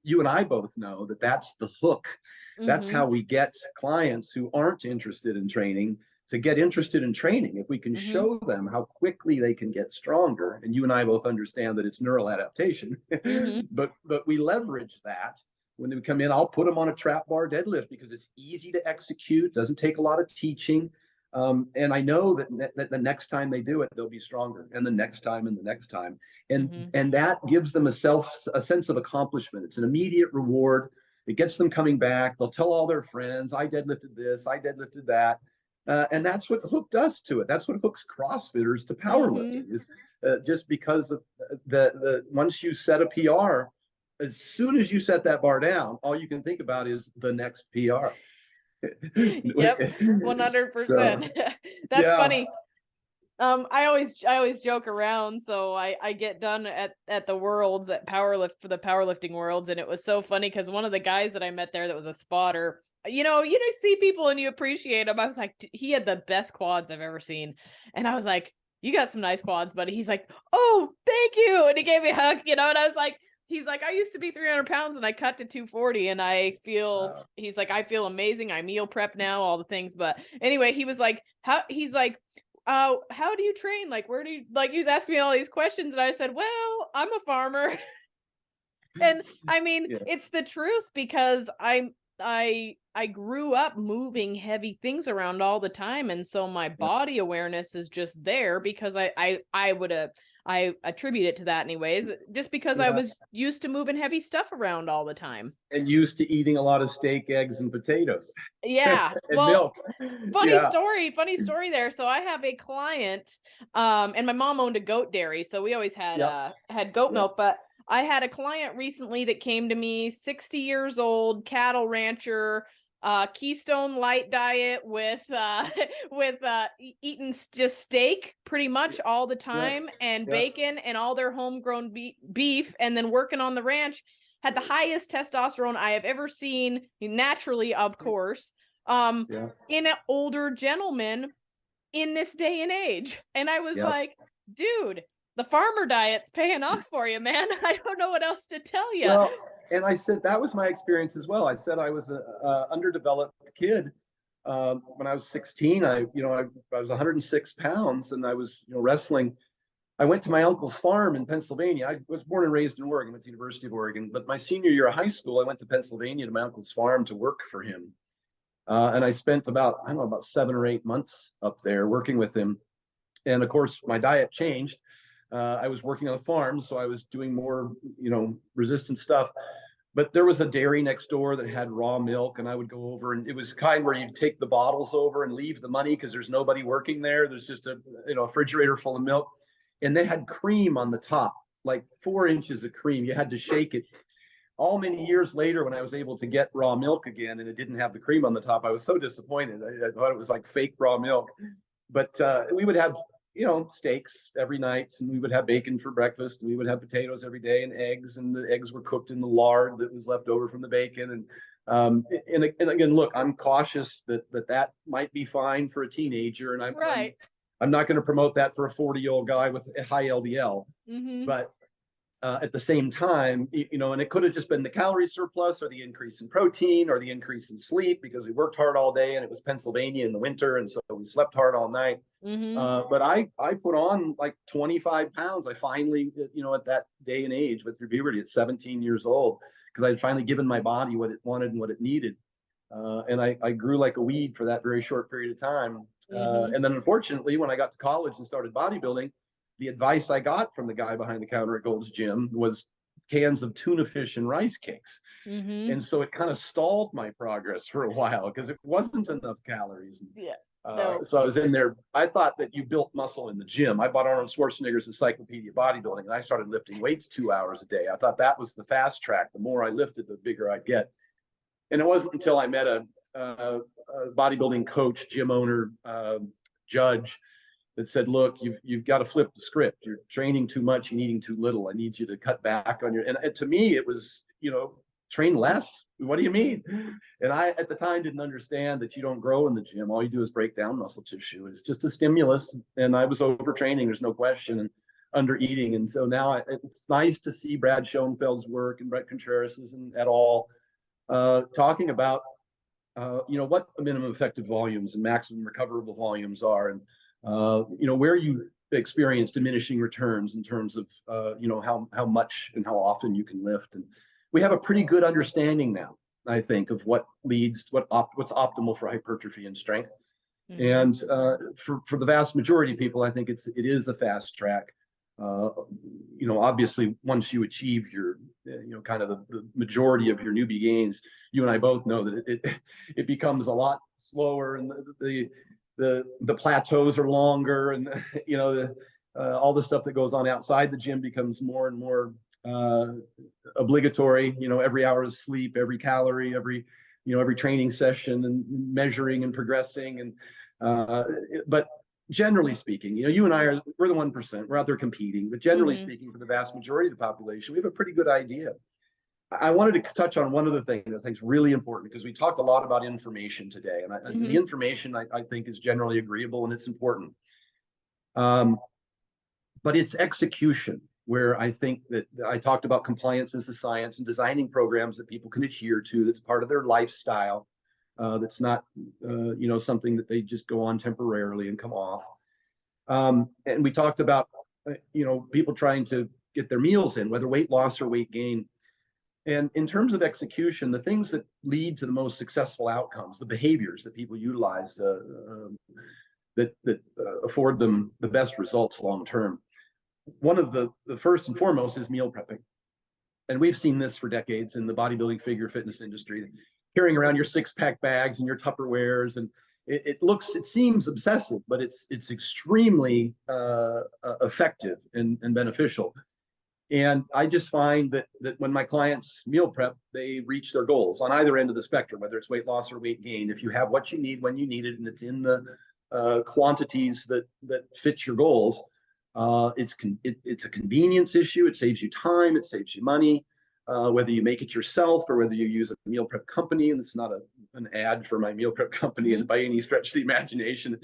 you and I both know that that's the hook. That's how we get clients who aren't interested in training to get interested in training. If we can show them how quickly they can get stronger, and you and I both understand that it's neural adaptation, but we leverage that. When they come in, I'll put them on a trap bar deadlift because it's easy to execute, doesn't take a lot of teaching. And I know that the next time they do it, they'll be stronger, and the next time and the next time. And that gives them a sense of accomplishment. It's an immediate reward. It gets them coming back. They'll tell all their friends, I deadlifted this, I deadlifted that. And that's what hook does to it. That's what hooks CrossFitters to powerlifting, is just because of the once you set a PR, as soon as you set that bar down, all you can think about is the next PR. Yep, 100%. That's funny. I always joke around. So I get done at the worlds at for the powerlifting worlds, and it was so funny because one of the guys that I met there that was a spotter, you just see people and you appreciate them. I was like, he had the best quads I've ever seen, and I was like, you got some nice quads, buddy. He's like, oh, thank you, and he gave me a hug, and I was like. He's like, I used to be 300 pounds and I cut to 240 and I feel, he's like, I feel amazing. I meal prep now, all the things. But anyway, he was like, he's like, how do you train? Like, where do you, like, he was asking me all these questions. And I said, well, I'm a farmer. And I mean, Yeah. it's the truth because I grew up moving heavy things around all the time. And so my body awareness is just there because I attribute it to that anyways, just because I was used to moving heavy stuff around all the time. And used to eating a lot of steak, eggs, and potatoes. Yeah. And well, milk. funny story there. So I have a client, and my mom owned a goat dairy, so we always had goat milk, but I had a client recently that came to me, 60 years old, cattle rancher, Keystone Light diet with eating just steak pretty much all the time and bacon and all their homegrown beef, and then working on the ranch. Had the highest testosterone I have ever seen, naturally, of course, in an older gentleman in this day and age. And I was like, dude, the farmer diet's paying off for you, man. I don't know what else to tell you. Well, and I said that was my experience as well. I said I was a underdeveloped kid when I was 16. I was 106 pounds, and I was wrestling. I went to my uncle's farm in Pennsylvania. I was born and raised in Oregon, went to the University of Oregon. But my senior year of high school, I went to Pennsylvania to my uncle's farm to work for him. And I spent about 7 or 8 months up there working with him. And of course, my diet changed. I was working on a farm, so I was doing more, resistant stuff. But there was a dairy next door that had raw milk, and I would go over, and it was kind where you'd take the bottles over and leave the money because there's nobody working there. There's just a refrigerator full of milk, and they had cream on the top, like 4 inches of cream. You had to shake it. All many years later, when I was able to get raw milk again, and it didn't have the cream on the top, I was so disappointed. I thought it was like fake raw milk. But we would have steaks every night, and we would have bacon for breakfast, and we would have potatoes every day, and the eggs were cooked in the lard that was left over from the bacon. And again, look, I'm cautious that might be fine for a teenager, and I'm not going to promote that for a 40-year-old guy with a high LDL. But at the same time, and it could have just been the calorie surplus or the increase in protein or the increase in sleep because we worked hard all day and it was Pennsylvania in the winter. And so we slept hard all night. But I put on like 25 pounds. I finally, at that day and age with your puberty at 17 years old, because I'd finally given my body what it wanted and what it needed. And I grew like a weed for that very short period of time. And then unfortunately, when I got to college and started bodybuilding, the advice I got from the guy behind the counter at Gold's Gym was cans of tuna fish and rice cakes. And so it kind of stalled my progress for a while because it wasn't enough calories. So I was in there. I thought that you built muscle in the gym. I bought Arnold Schwarzenegger's Encyclopedia of Bodybuilding, and I started lifting weights 2 hours a day. I thought that was the fast track. The more I lifted, the bigger I'd get. And it wasn't until I met a bodybuilding coach, gym owner, judge, that said, look, you've got to flip the script. You're training too much and eating too little. I need you to cut back on your, and to me, it was, train less. What do you mean? And I, at the time, didn't understand that you don't grow in the gym. All you do is break down muscle tissue. It's just a stimulus. And I was overtraining, there's no question, and under eating. And so now it's nice to see Brad Schoenfeld's work and Brett Contreras's and et al. Talking about, what the minimum effective volumes and maximum recoverable volumes are, and where you experience diminishing returns in terms of, how much and how often you can lift. And we have a pretty good understanding now, I think, of what's optimal for hypertrophy and strength. And for the vast majority of people, I think it is a fast track. Obviously, once you achieve your, kind of the majority of your newbie gains, you and I both know that it becomes a lot slower, and the plateaus are longer, and all the stuff that goes on outside the gym becomes more and more obligatory. Every hour of sleep, every calorie, every training session, and measuring and progressing. And but generally speaking, you and I we're the 1%. We're out there competing, but generally Mhm. speaking, for the vast majority of the population, we have a pretty good idea. I wanted to touch on one other thing that I think is really important, because we talked a lot about information today, and the Mhm. information I think is generally agreeable and it's important. But it's execution where I think that I talked about compliance as the science and designing programs that people can adhere to. That's part of their lifestyle. That's not, something that they just go on temporarily and come off. And we talked about, people trying to get their meals in, whether weight loss or weight gain. And in terms of execution, the things that lead to the most successful outcomes, the behaviors that people utilize that afford them the best results long term. One of the first and foremost is meal prepping. And we've seen this for decades in the bodybuilding figure fitness industry, carrying around your 6-pack bags and your Tupperwares. And it seems obsessive, but it's extremely effective and beneficial. And I just find that when my clients meal prep, they reach their goals on either end of the spectrum, whether it's weight loss or weight gain. If you have what you need when you need it, and it's in the quantities that fit your goals, it's a convenience issue. It saves you time. It saves you money. Whether you make it yourself or whether you use a meal prep company, and it's not an ad for my meal prep company Mhm. and by any stretch of the imagination,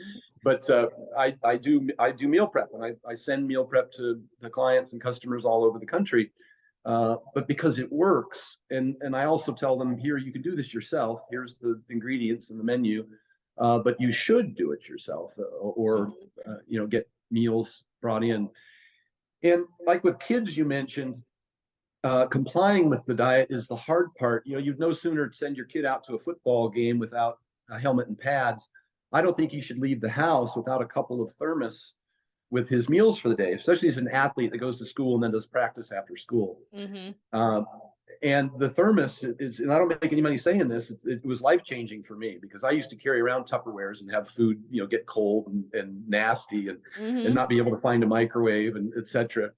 but I do meal prep, and I send meal prep to the clients and customers all over the country. But because it works, and I also tell them, here, you can do this yourself. Here's the ingredients and the menu, but you should do it yourself, or get meals brought in. And like with kids, you mentioned, complying with the diet is the hard part. You'd no sooner send your kid out to a football game without a helmet and pads. I don't think he should leave the house without a couple of thermos with his meals for the day, especially as an athlete that goes to school and then does practice after school. Mhm. And the thermos is, and I don't make any money saying this, it was life changing for me, because I used to carry around Tupperwares and have food, get cold and nasty, and Mhm. not be able to find a microwave, and et cetera.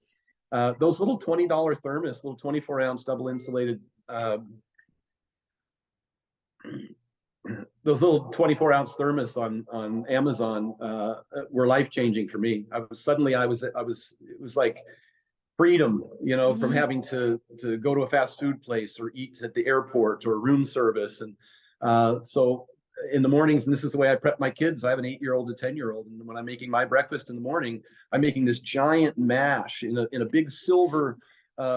Those little $20 thermos, little 24-ounce double insulated, those little 24-ounce thermos on Amazon were life changing for me. It was like freedom, from Mhm. having to go to a fast food place or eat at the airport or room service. And so in the mornings, and this is the way I prep my kids. I have an 8-year-old, a 10-year-old, and when I'm making my breakfast in the morning, I'm making this giant mash in a big silver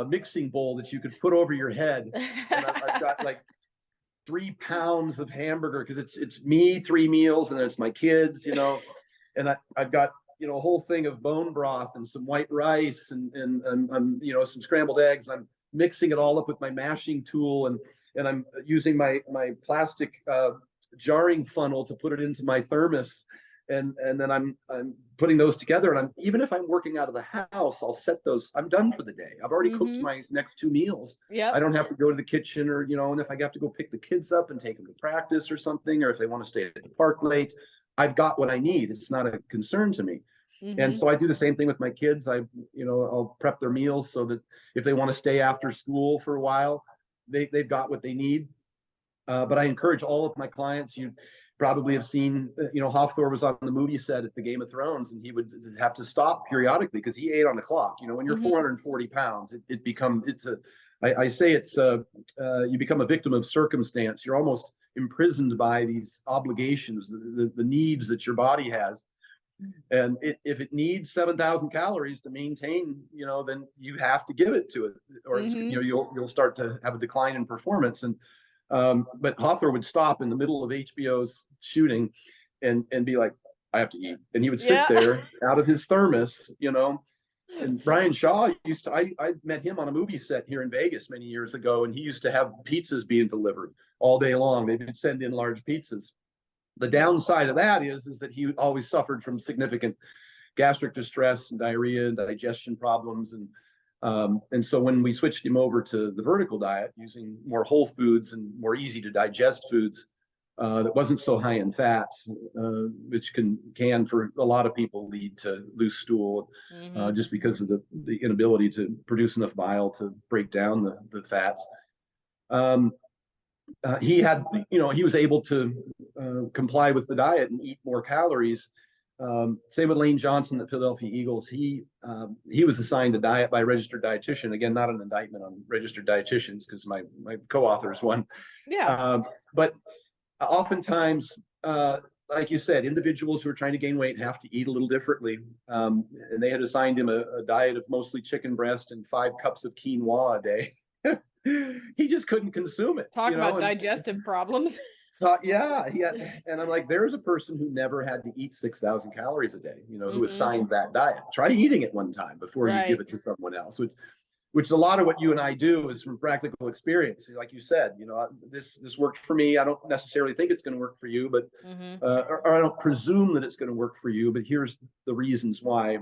mixing bowl that you could put over your head. And I've got like 3 pounds of hamburger, because it's me 3 meals, and then it's my kids, and I've got a whole thing of bone broth and some white rice and some scrambled eggs. I'm mixing it all up with my mashing tool, and I'm using my plastic jarring funnel to put it into my thermos, and then I'm putting those together. And even if I'm working out of the house, I'll set those. I'm done for the day. I've already cooked Mhm. my next 2 meals. I Yep. don't have to go to the kitchen, or and if I have to go pick the kids up and take them to practice or something, or if they want to stay at the park late, I've got what I need. It's not a concern to me. And Mhm. so I do the same thing with my kids. I'll prep their meals so that if they want to stay after school for a while, they've got what they need. But I encourage all of my clients. You probably have seen, Hofthor was on the movie set at the Game of Thrones, and he would have to stop periodically because he ate on the clock. When you're Mhm. 440 pounds, I say it's you become a victim of circumstance. You're almost imprisoned by these obligations, the needs that your body has. And if it needs 7,000 calories to maintain, then you have to give it to it, or Mhm. you'll start to have a decline in performance. And but Hawthorne would stop in the middle of HBO's shooting and be like, I have to eat. And he would sit Yeah. there out of his thermos, And Brian Shaw I met him on a movie set here in Vegas many years ago, and he used to have pizzas being delivered all day long. They would send in large pizzas. The downside of that is that he always suffered from significant gastric distress and diarrhea and digestion problems. And so when we switched him over to the vertical diet, using more whole foods and more easy to digest foods, that wasn't so high in fats, which can for a lot of people lead to loose stool, Mhm. just because of the inability to produce enough bile to break down the fats. He was able to comply with the diet and eat more calories, Same with Lane Johnson, the Philadelphia Eagles. He was assigned a diet by a registered dietitian. Again, not an indictment on registered dietitians because my co-author is one. Yeah. But oftentimes, like you said, individuals who are trying to gain weight have to eat a little differently. And they had assigned him a diet of mostly chicken breast and 5 cups of quinoa a day. He just couldn't consume it. Talk about digestive problems. Yeah, and I'm like, there's a person who never had to eat 6,000 calories a day, who assigned that diet. Try eating it one time before you give it to someone else, which is a lot of what you and I do is from practical experience. Like you said, this worked for me. I don't necessarily think it's going to work for you, but or I don't presume that it's going to work for you, but here's the reasons why,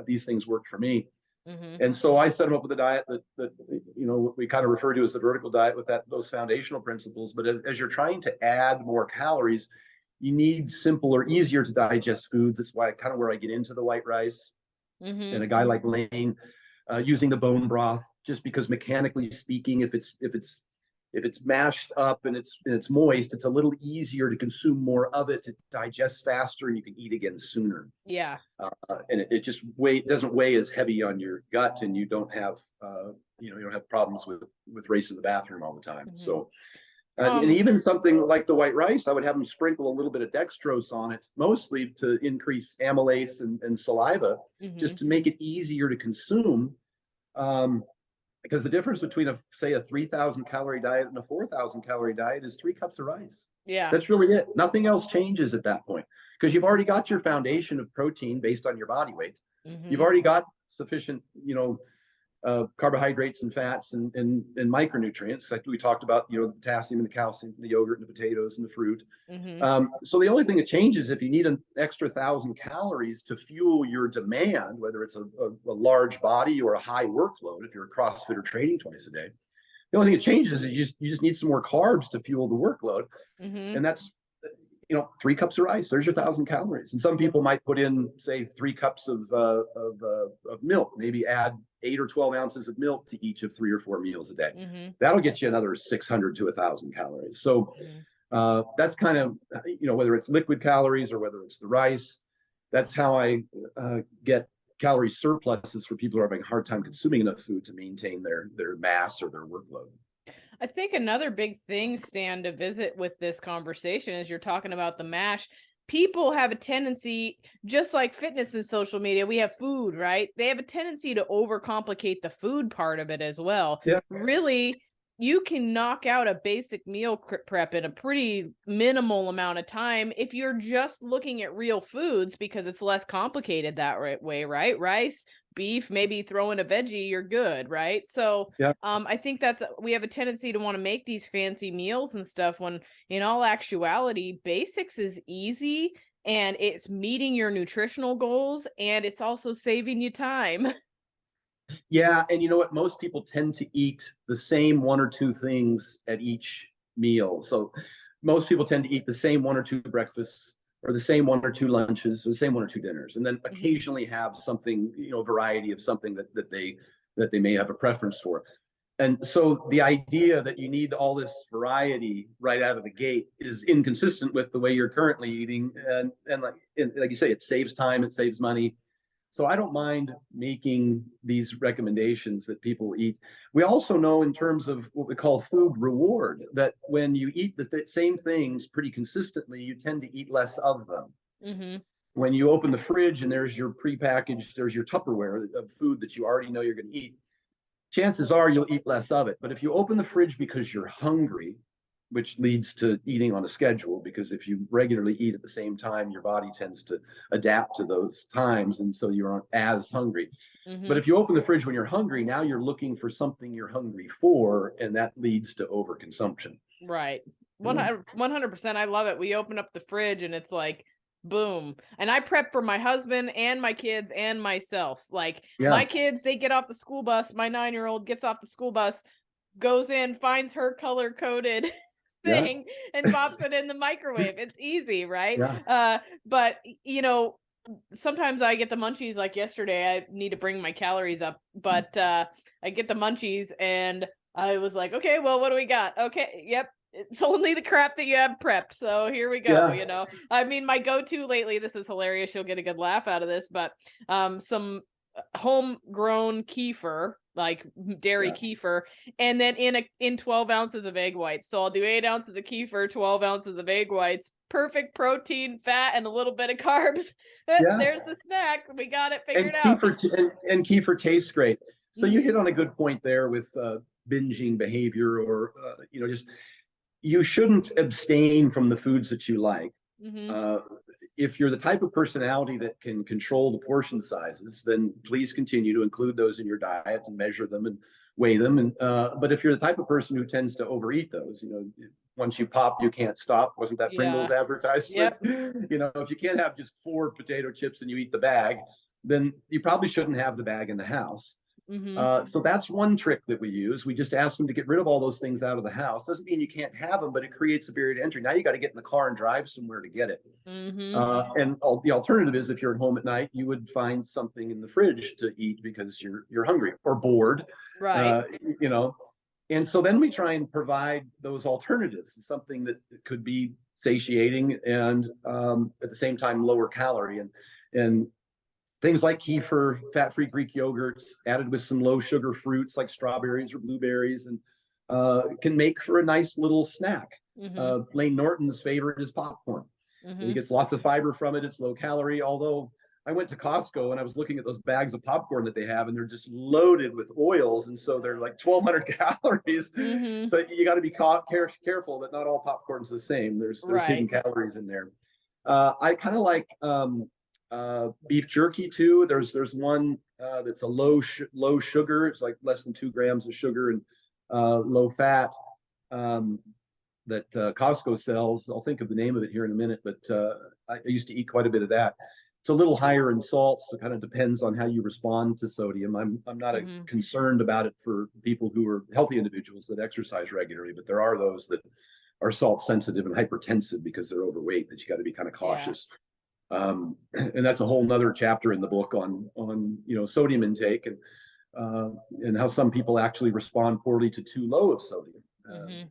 these things work for me. And so I set them up with a diet that what we kind of refer to as the vertical diet with those foundational principles. But as you're trying to add more calories, you need simpler, easier to digest foods. That's why where I get into the white rice. And a guy like Lane using the bone broth, just because mechanically speaking, if it's mashed up and it's moist, it's a little easier to consume more of it, to digest faster, and you can eat again sooner. Yeah. And it just doesn't weigh as heavy on your gut, and you don't have problems with racing the bathroom all the time. So and even something like the white rice, I would have them sprinkle a little bit of dextrose on it, mostly to increase amylase and saliva, just to make it easier to consume. Because the difference between a 3,000 calorie diet and a 4,000 calorie diet is 3 cups of rice. Yeah. That's really it. Nothing else changes at that point because you've already got your foundation of protein based on your body weight. You've already got sufficient, carbohydrates and fats and micronutrients. Like we talked about, the potassium and the calcium, the yogurt and the potatoes and the fruit. So the only thing that changes if you need an extra 1,000 calories to fuel your demand, whether it's a large body or a high workload, if you're a CrossFitter training twice a day, the only thing that changes is you just need some more carbs to fuel the workload. And that's 3 cups of rice. There's your 1,000 calories. And some people might put in, say, 3 cups of milk, maybe add 8 or 12 ounces of milk to each of 3 or 4 meals a day. That'll get you another 600 to 1,000 calories. So that's kind of, whether it's liquid calories or whether it's the rice, that's how I get calorie surpluses for people who are having a hard time consuming enough food to maintain their mass or their workload. I think another big thing, Stan, to visit with this conversation is you're talking about the MASH. People have a tendency, just like fitness and social media, we have food, right? They have a tendency to overcomplicate the food part of it as well. Yeah. Really, you can knock out a basic meal prep in a pretty minimal amount of time if you're just looking at real foods because it's less complicated that way, right? Rice, beef, maybe throw in a veggie, you're good, right? So I think we have a tendency to want to make these fancy meals and stuff when in all actuality, basics is easy and it's meeting your nutritional goals and it's also saving you time. Yeah, and you know what? Most people tend to eat the same 1 or 2 things at each meal. So most people tend to eat the same 1 or 2 breakfasts or the same 1 or 2 lunches or the same 1 or 2 dinners, and then occasionally have something, variety of something that they may have a preference for. And so the idea that you need all this variety right out of the gate is inconsistent with the way you're currently eating. And like you say, it saves time, it saves money. So I don't mind making these recommendations that people eat. We also know in terms of what we call food reward, that when you eat the same things pretty consistently, you tend to eat less of them. When you open the fridge and there's your prepackaged, there's your Tupperware of food that you already know you're going to eat, chances are you'll eat less of it. But if you open the fridge because you're hungry, which leads to eating on a schedule, because if you regularly eat at the same time, your body tends to adapt to those times, and so you aren't as hungry. But if you open the fridge when you're hungry, now you're looking for something you're hungry for, and that leads to overconsumption. Right. 100%. I love it. We open up the fridge and it's like, boom. And I prep for my husband and my kids and myself. Like my kids, they get off the school bus. My 9-year-old gets off the school bus, goes in, finds her color-coded thing and pops it in the microwave. It's easy, right? But sometimes I get the munchies. Like yesterday, I need to bring my calories up, but I get the munchies and I was like, okay, well, what do we got? Okay, yep, it's only the crap that you have prepped. So here we go. Yeah. I mean, my go-to lately, this is hilarious. You'll get a good laugh out of this, but some homegrown kefir, like dairy Yeah. kefir, and then in 12 ounces of egg whites. So I'll do 8 ounces of kefir, 12 ounces of egg whites, perfect protein, fat, and a little bit of carbs. Yeah. There's the snack. We got it And figured out. kefir tastes great. So you Mhm. hit on a good point there with binging behavior, or just you shouldn't abstain from the foods that you like. Mhm. Uh, if you're the type of personality that can control the portion sizes, then please continue to include those in your diet and measure them and weigh them. And but if you're the type of person who tends to overeat those, once you pop, you can't stop. Wasn't that Pringles Yeah. advertisement? Yep. If you can't have just 4 potato chips and you eat the bag, then you probably shouldn't have the bag in the house. Mhm. So that's one trick that we use. We just ask them to get rid of all those things out of the house. Doesn't mean you can't have them, but it creates a barrier to entry. Now you got to get in the car and drive somewhere to get it. Mhm. And the alternative is, if you're at home at night, you would find something in the fridge to eat because you're hungry or bored. Right. Uh, you know, and so then we try and provide those alternatives, something that could be satiating and at the same time lower calorie, and things like kefir, fat-free Greek yogurts, added with some low-sugar fruits like strawberries or blueberries, and can make for a nice little snack. Mhm. Lane Norton's favorite is popcorn. He Mhm. gets lots of fiber from it. It's low calorie. Although I went to Costco and I was looking at those bags of popcorn that they have, and they're just loaded with oils, and so they're like 1,200 calories. Mhm. So you got to be careful that not all popcorn's the same. There's hidden Right. calories in there. I kind of like beef jerky too. There's one that's a low sugar. It's like less than 2 grams of sugar and low fat. Um, that Costco sells. I'll think of the name of it here in a minute, but I used to eat quite a bit of that. It's a little higher in salt, so it kind of depends on how you respond to sodium. I'm not Mhm. concerned about it for people who are healthy individuals that exercise regularly, but there are those that are salt sensitive and hypertensive because they're overweight, that you got to be kind of Yeah. cautious. And that's a whole nother chapter in the book on sodium intake, and how some people actually respond poorly to too low of sodium. Mhm.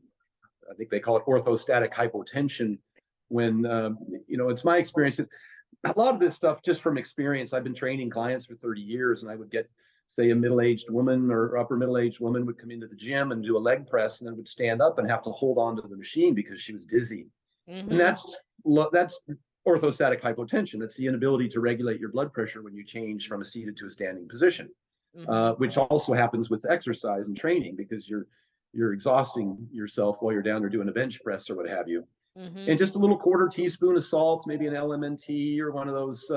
I think they call it orthostatic hypotension. When it's my experience. A lot of this stuff, just from experience, I've been training clients for 30 years, and I would get, say, a middle-aged woman or upper middle-aged woman would come into the gym and do a leg press, and then would stand up and have to hold on to the machine because she was dizzy. And Mhm. that's orthostatic hypotension. That's the inability to regulate your blood pressure when you change from a seated to a standing position, Mhm. which also happens with exercise and training, because you're exhausting yourself while you're down there doing a bench press or what have you. And Mhm. just a little quarter teaspoon of salt, maybe an LMNT or one of those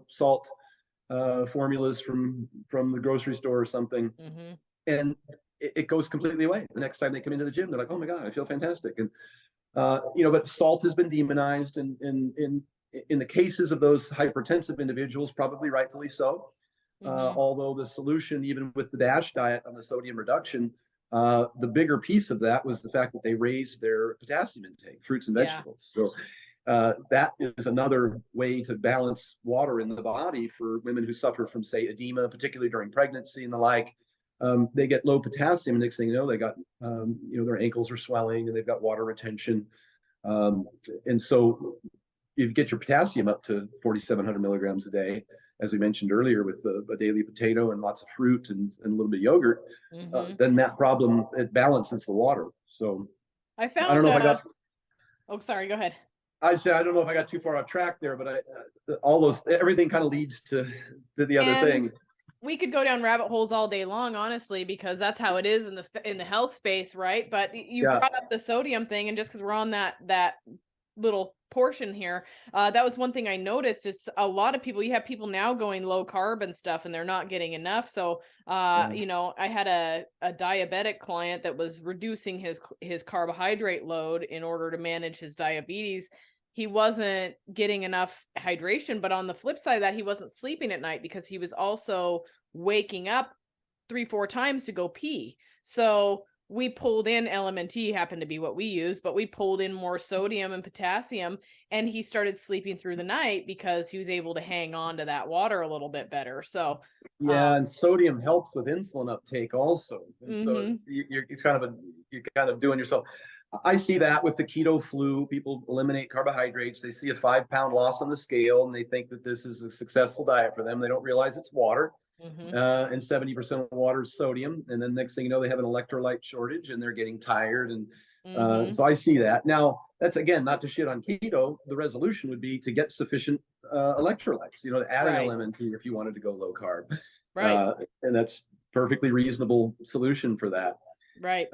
salt formulas from the grocery store or something, Mhm. and it goes completely away. The next time they come into the gym, they're like, "Oh my god, I feel fantastic." And but salt has been demonized, and in the cases of those hypertensive individuals, probably rightfully so. Mhm. Although the solution, even with the DASH diet on the sodium reduction, the bigger piece of that was the fact that they raised their potassium intake, fruits and Yeah. vegetables. So that is another way to balance water in the body for women who suffer from, say, edema, particularly during pregnancy and the like. They get low potassium, and next thing you know, they got their ankles are swelling and they've got water retention. Um, and so you get your potassium up to 4,700 milligrams a day, as we mentioned earlier, with a daily potato and lots of fruit and a little bit of yogurt. Mhm. Then that problem, it balances the water. So I I don't found know if I got. oh, sorry, go ahead. I don't know if I got too far off track there, but everything kind of leads to the other And thing. we could go down rabbit holes all day long, honestly, because that's how it is in the health space, right? But you Yeah, brought up the sodium thing, and just because we're on that little portion here, that was one thing I noticed is a lot of people. You have people now going low carb and stuff, and they're not getting enough. So, yeah, I had a diabetic client that was reducing his carbohydrate load in order to manage his diabetes. He wasn't getting enough hydration, but on the flip side of that, he wasn't sleeping at night because he was also waking up 3-4 times to go pee. So we pulled in LMNT, happened to be what we use, but we pulled in more sodium and potassium, and he started sleeping through the night because he was able to hang on to that water a little bit better. So yeah. And sodium helps with insulin uptake also, and so mhm. you're kind of doing yourself. I see that with the keto flu. People eliminate carbohydrates. They see a 5 pound loss on the scale and they think that this is a successful diet for them. They don't realize it's water. And 70% of water is sodium. And then next thing you know, they have an electrolyte shortage and they're getting tired. And so I see that. Now, that's again, not to shit on keto. The resolution would be to get sufficient electrolytes, to add an LMNT if you wanted to go low carb. Right. And that's perfectly reasonable solution for that. Right.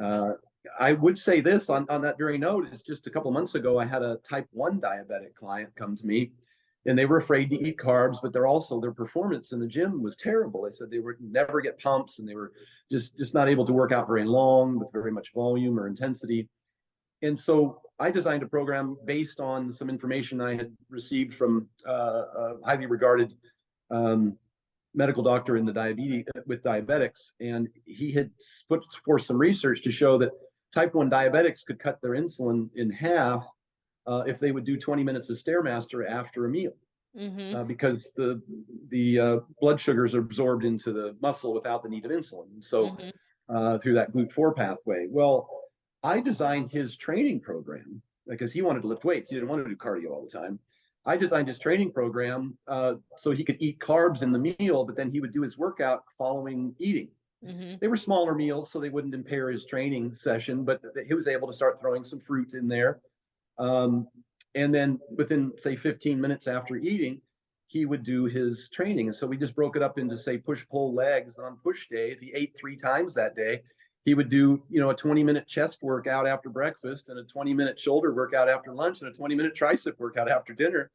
I would say this on that very note is just a couple months ago, I had a type 1 diabetic client come to me and they were afraid to eat carbs, but their performance in the gym was terrible. They said they would never get pumps and they were just not able to work out very long with very much volume or intensity. And so I designed a program based on some information I had received from a highly regarded medical doctor in the diabetics. And he had put forth some research to show that type 1 diabetics could cut their insulin in half if they would do 20 minutes of Stairmaster after a meal, because the blood sugars are absorbed into the muscle without the need of insulin. So through that GLUT4 pathway. Well, I designed his training program because he wanted to lift weights. He didn't want to do cardio all the time. I designed his training program so he could eat carbs in the meal, but then he would do his workout following eating. They were smaller meals, so they wouldn't impair his training session, but he was able to start throwing some fruit in there. And then within, say, 15 minutes after eating, he would do his training. And so we just broke it up into, say, push-pull legs on push day. If he ate 3 times that day, he would do, a 20-minute chest workout after breakfast and a 20-minute shoulder workout after lunch and a 20-minute tricep workout after dinner.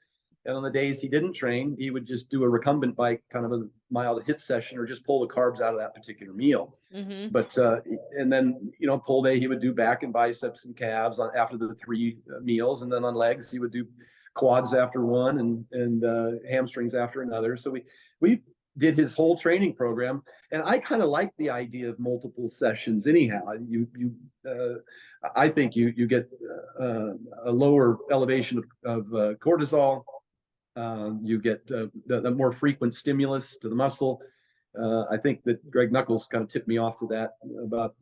And on the days he didn't train, he would just do a recumbent bike, kind of a mild HIIT session, or just pull the carbs out of that particular meal. But and then pull day he would do back and biceps and calves after the 3 meals, and then on legs he would do quads after one and hamstrings after another. So we did his whole training program, and I kind of like the idea of multiple sessions. Anyhow, I think you get a lower elevation of cortisol. You get the more frequent stimulus to the muscle. I think that Greg Nuckols kind of tipped me off to that about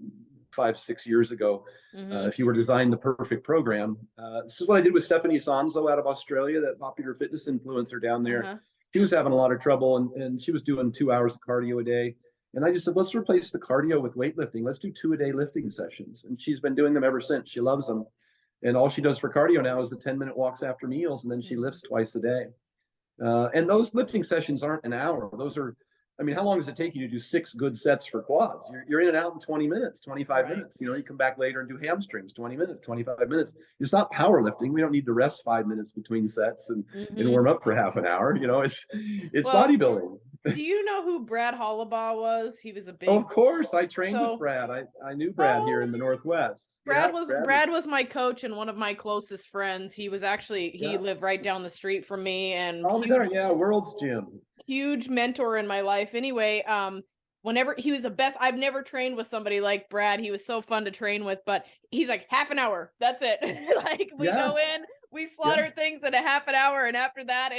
5-6 years ago. If you were designing the perfect program, this is what I did with Stephanie Sanzo out of Australia, that popular fitness influencer down there. She was having a lot of trouble, and she was doing 2 hours of cardio a day. And I just said, let's replace the cardio with weightlifting. Let's do 2-a-day lifting sessions. And she's been doing them ever since. She loves them. And all she does for cardio now is the 10-minute walks after meals, and then she lifts twice a day. And those lifting sessions aren't an hour. Those are, how long does it take you to do 6 good sets for quads? You're in and out in 20 minutes, 25 minutes. You come back later and do hamstrings, 20 minutes, 25 minutes. It's not powerlifting. We don't need to rest 5 minutes between sets and warm up for half an hour. It's bodybuilding. Do you know who Brad Hollabaugh was? He was a big. Of course, I trained with Brad. I knew Brad here in the Northwest. Brad was my coach and one of my closest friends. He was actually he lived right down the street from me, and World's Gym. Huge mentor in my life. Anyway, whenever he was the best. I've never trained with somebody like Brad. He was so fun to train with, but he's like half an hour. That's it. Like we go in. We slaughter things in a half an hour, and after that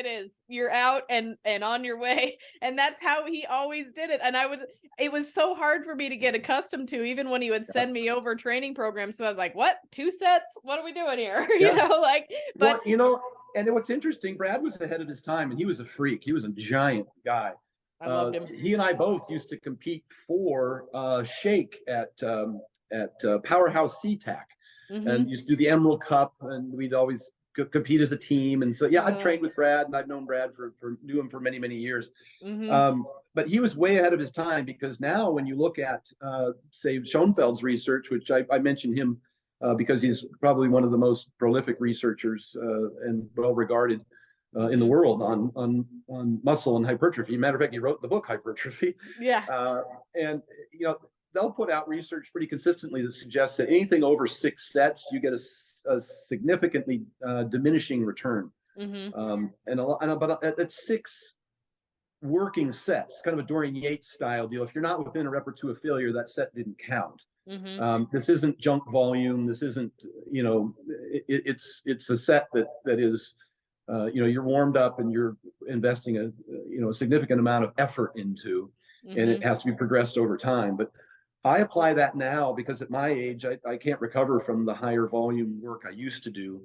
you're out and on your way. And that's how he always did it. And it was so hard for me to get accustomed to, even when he would send me over training programs. So I was like, what, 2 sets? What are we doing here? And what's interesting, Brad was ahead of his time, and he was a freak. He was a giant guy. I loved him. He and I both used to compete for Shake at Powerhouse SeaTac. And used to do the Emerald Cup, and we'd always compete as a team. And so I've trained with Brad, and I've known Brad knew him for many, many years. But he was way ahead of his time, because now when you look at say Schoenfeld's research, which I mentioned him because he's probably one of the most prolific researchers and well regarded in the world on muscle and hypertrophy. Matter of fact, he wrote the book Hypertrophy. And they'll put out research pretty consistently that suggests that anything over 6 sets, you get a significantly diminishing return. But at 6 working sets, kind of a Dorian Yates style deal, if you're not within a rep or 2 of failure, that set didn't count. This isn't junk volume. This isn't, it's a set that is, you're warmed up and you're investing a significant amount of effort into, and it has to be progressed over time. But I apply that now because at my age, I can't recover from the higher volume work I used to do.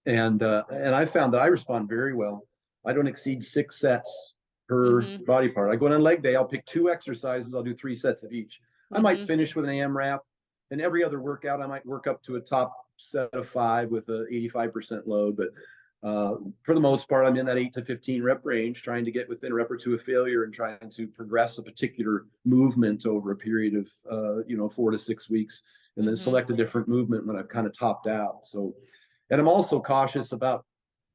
And I found that I respond very well. I don't exceed 6 sets per Mm-hmm. body part. I go on a leg day, I'll pick 2 exercises, I'll do 3 sets of each. I might Mm-hmm. finish with an AMRAP, and every other workout I might work up to a top set of 5 with a 85% load. But for the most part, I'm in that 8 to 15 rep range, trying to get within a rep or two of failure and trying to progress a particular movement over a period of 4 to 6 weeks, and then Mm-hmm. select a different movement when I've kind of topped out. So, and I'm also cautious about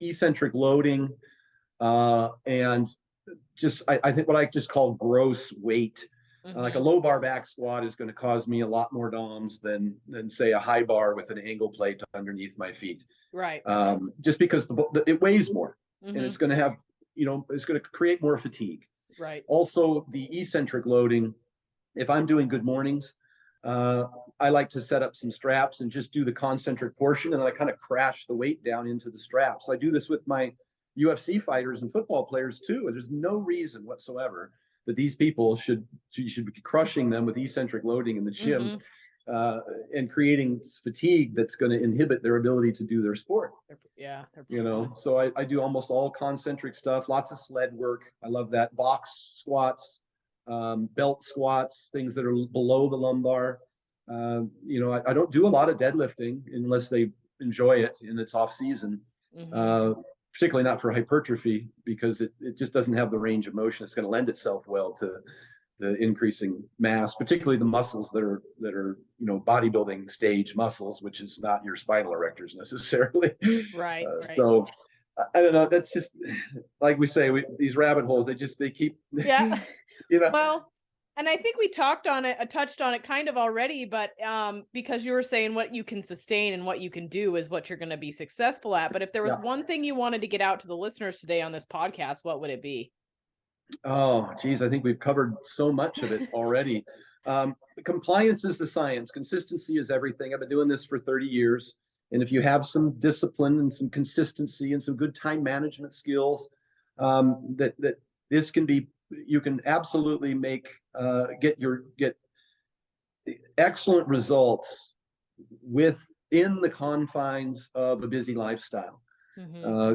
eccentric loading and just I think what I just call gross weight. Like a low bar back squat is going to cause me a lot more DOMs than say a high bar with an angle plate underneath my feet. Right. Just because it weighs more, Mm-hmm. and it's going to have it's going to create more fatigue. Right. Also, the eccentric loading. If I'm doing good mornings, I like to set up some straps and just do the concentric portion, and then I kind of crash the weight down into the straps. I do this with my UFC fighters and football players too. And there's no reason whatsoever that these people should be crushing them with eccentric loading in the gym and creating fatigue that's going to inhibit their ability to do their sport. Yeah. So I do almost all concentric stuff, lots of sled work. I love that. Box squats, belt squats, things that are below the lumbar. I don't do a lot of deadlifting unless they enjoy it and it's off season. Particularly not for hypertrophy, because it just doesn't have the range of motion. It's going to lend itself well to the increasing mass, particularly the muscles that are bodybuilding stage muscles, which is not your spinal erectors necessarily. Right. So I don't know. That's just like we say. These rabbit holes. They keep. Yeah. Well, and I think we touched on it kind of already, but because you were saying what you can sustain and what you can do is what you're going to be successful at. But if there was one thing you wanted to get out to the listeners today on this podcast, what would it be? Oh, geez, I think we've covered so much of it already. Compliance is the science. Consistency is everything. I've been doing this for 30 years. And if you have some discipline and some consistency and some good time management skills, that this can be, you can absolutely get excellent results within the confines of a busy lifestyle.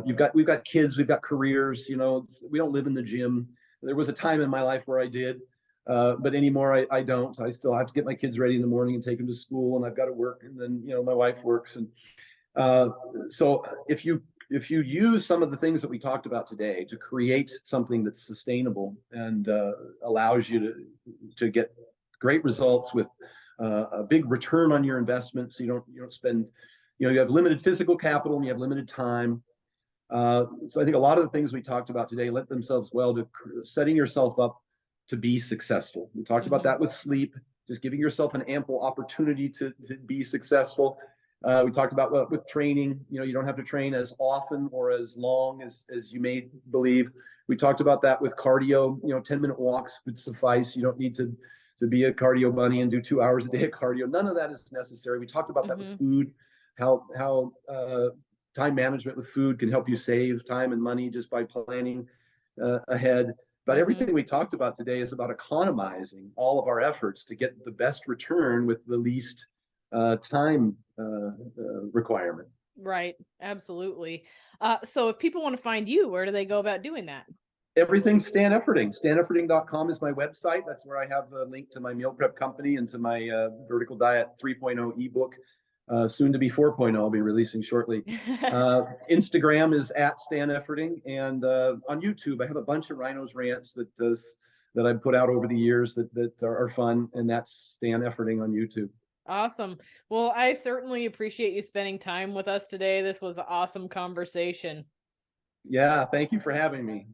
We've got kids, we've got careers. We don't live in the gym. There was a time in my life where I did, but anymore I don't. I still have to get my kids ready in the morning and take them to school, and I've got to work, and then my wife works, and so if you use some of the things that we talked about today to create something that's sustainable and allows you to get great results with a big return on your investment, so you don't spend, you have limited physical capital and you have limited time. So I think a lot of the things we talked about today lend themselves well to setting yourself up to be successful. We talked about that with sleep, just giving yourself an ample opportunity to be successful. We talked about with training, you don't have to train as often or as long as you may believe. We talked about that with cardio, 10-minute walks would suffice. You don't need to be a cardio bunny and do 2 hours a day of cardio. None of that is necessary. We talked about that with food, how time management with food can help you save time and money just by planning ahead. But everything we talked about today is about economizing all of our efforts to get the best return with the least time requirement. Right. Absolutely. So if people want to find you, where do they go about doing that? Everything's Stan Efferding. StanEfferding.com is my website. That's where I have the link to my meal prep company and to my Vertical Diet 3.0 ebook. Soon to be 4.0, I'll be releasing shortly. Instagram is @StanEfferding, and on YouTube I have a bunch of Rhinos rants that I've put out over the years that are fun, and that's Stan Efferding on YouTube. Awesome. Well, I certainly appreciate you spending time with us today. This was an awesome conversation. Yeah, thank you for having me.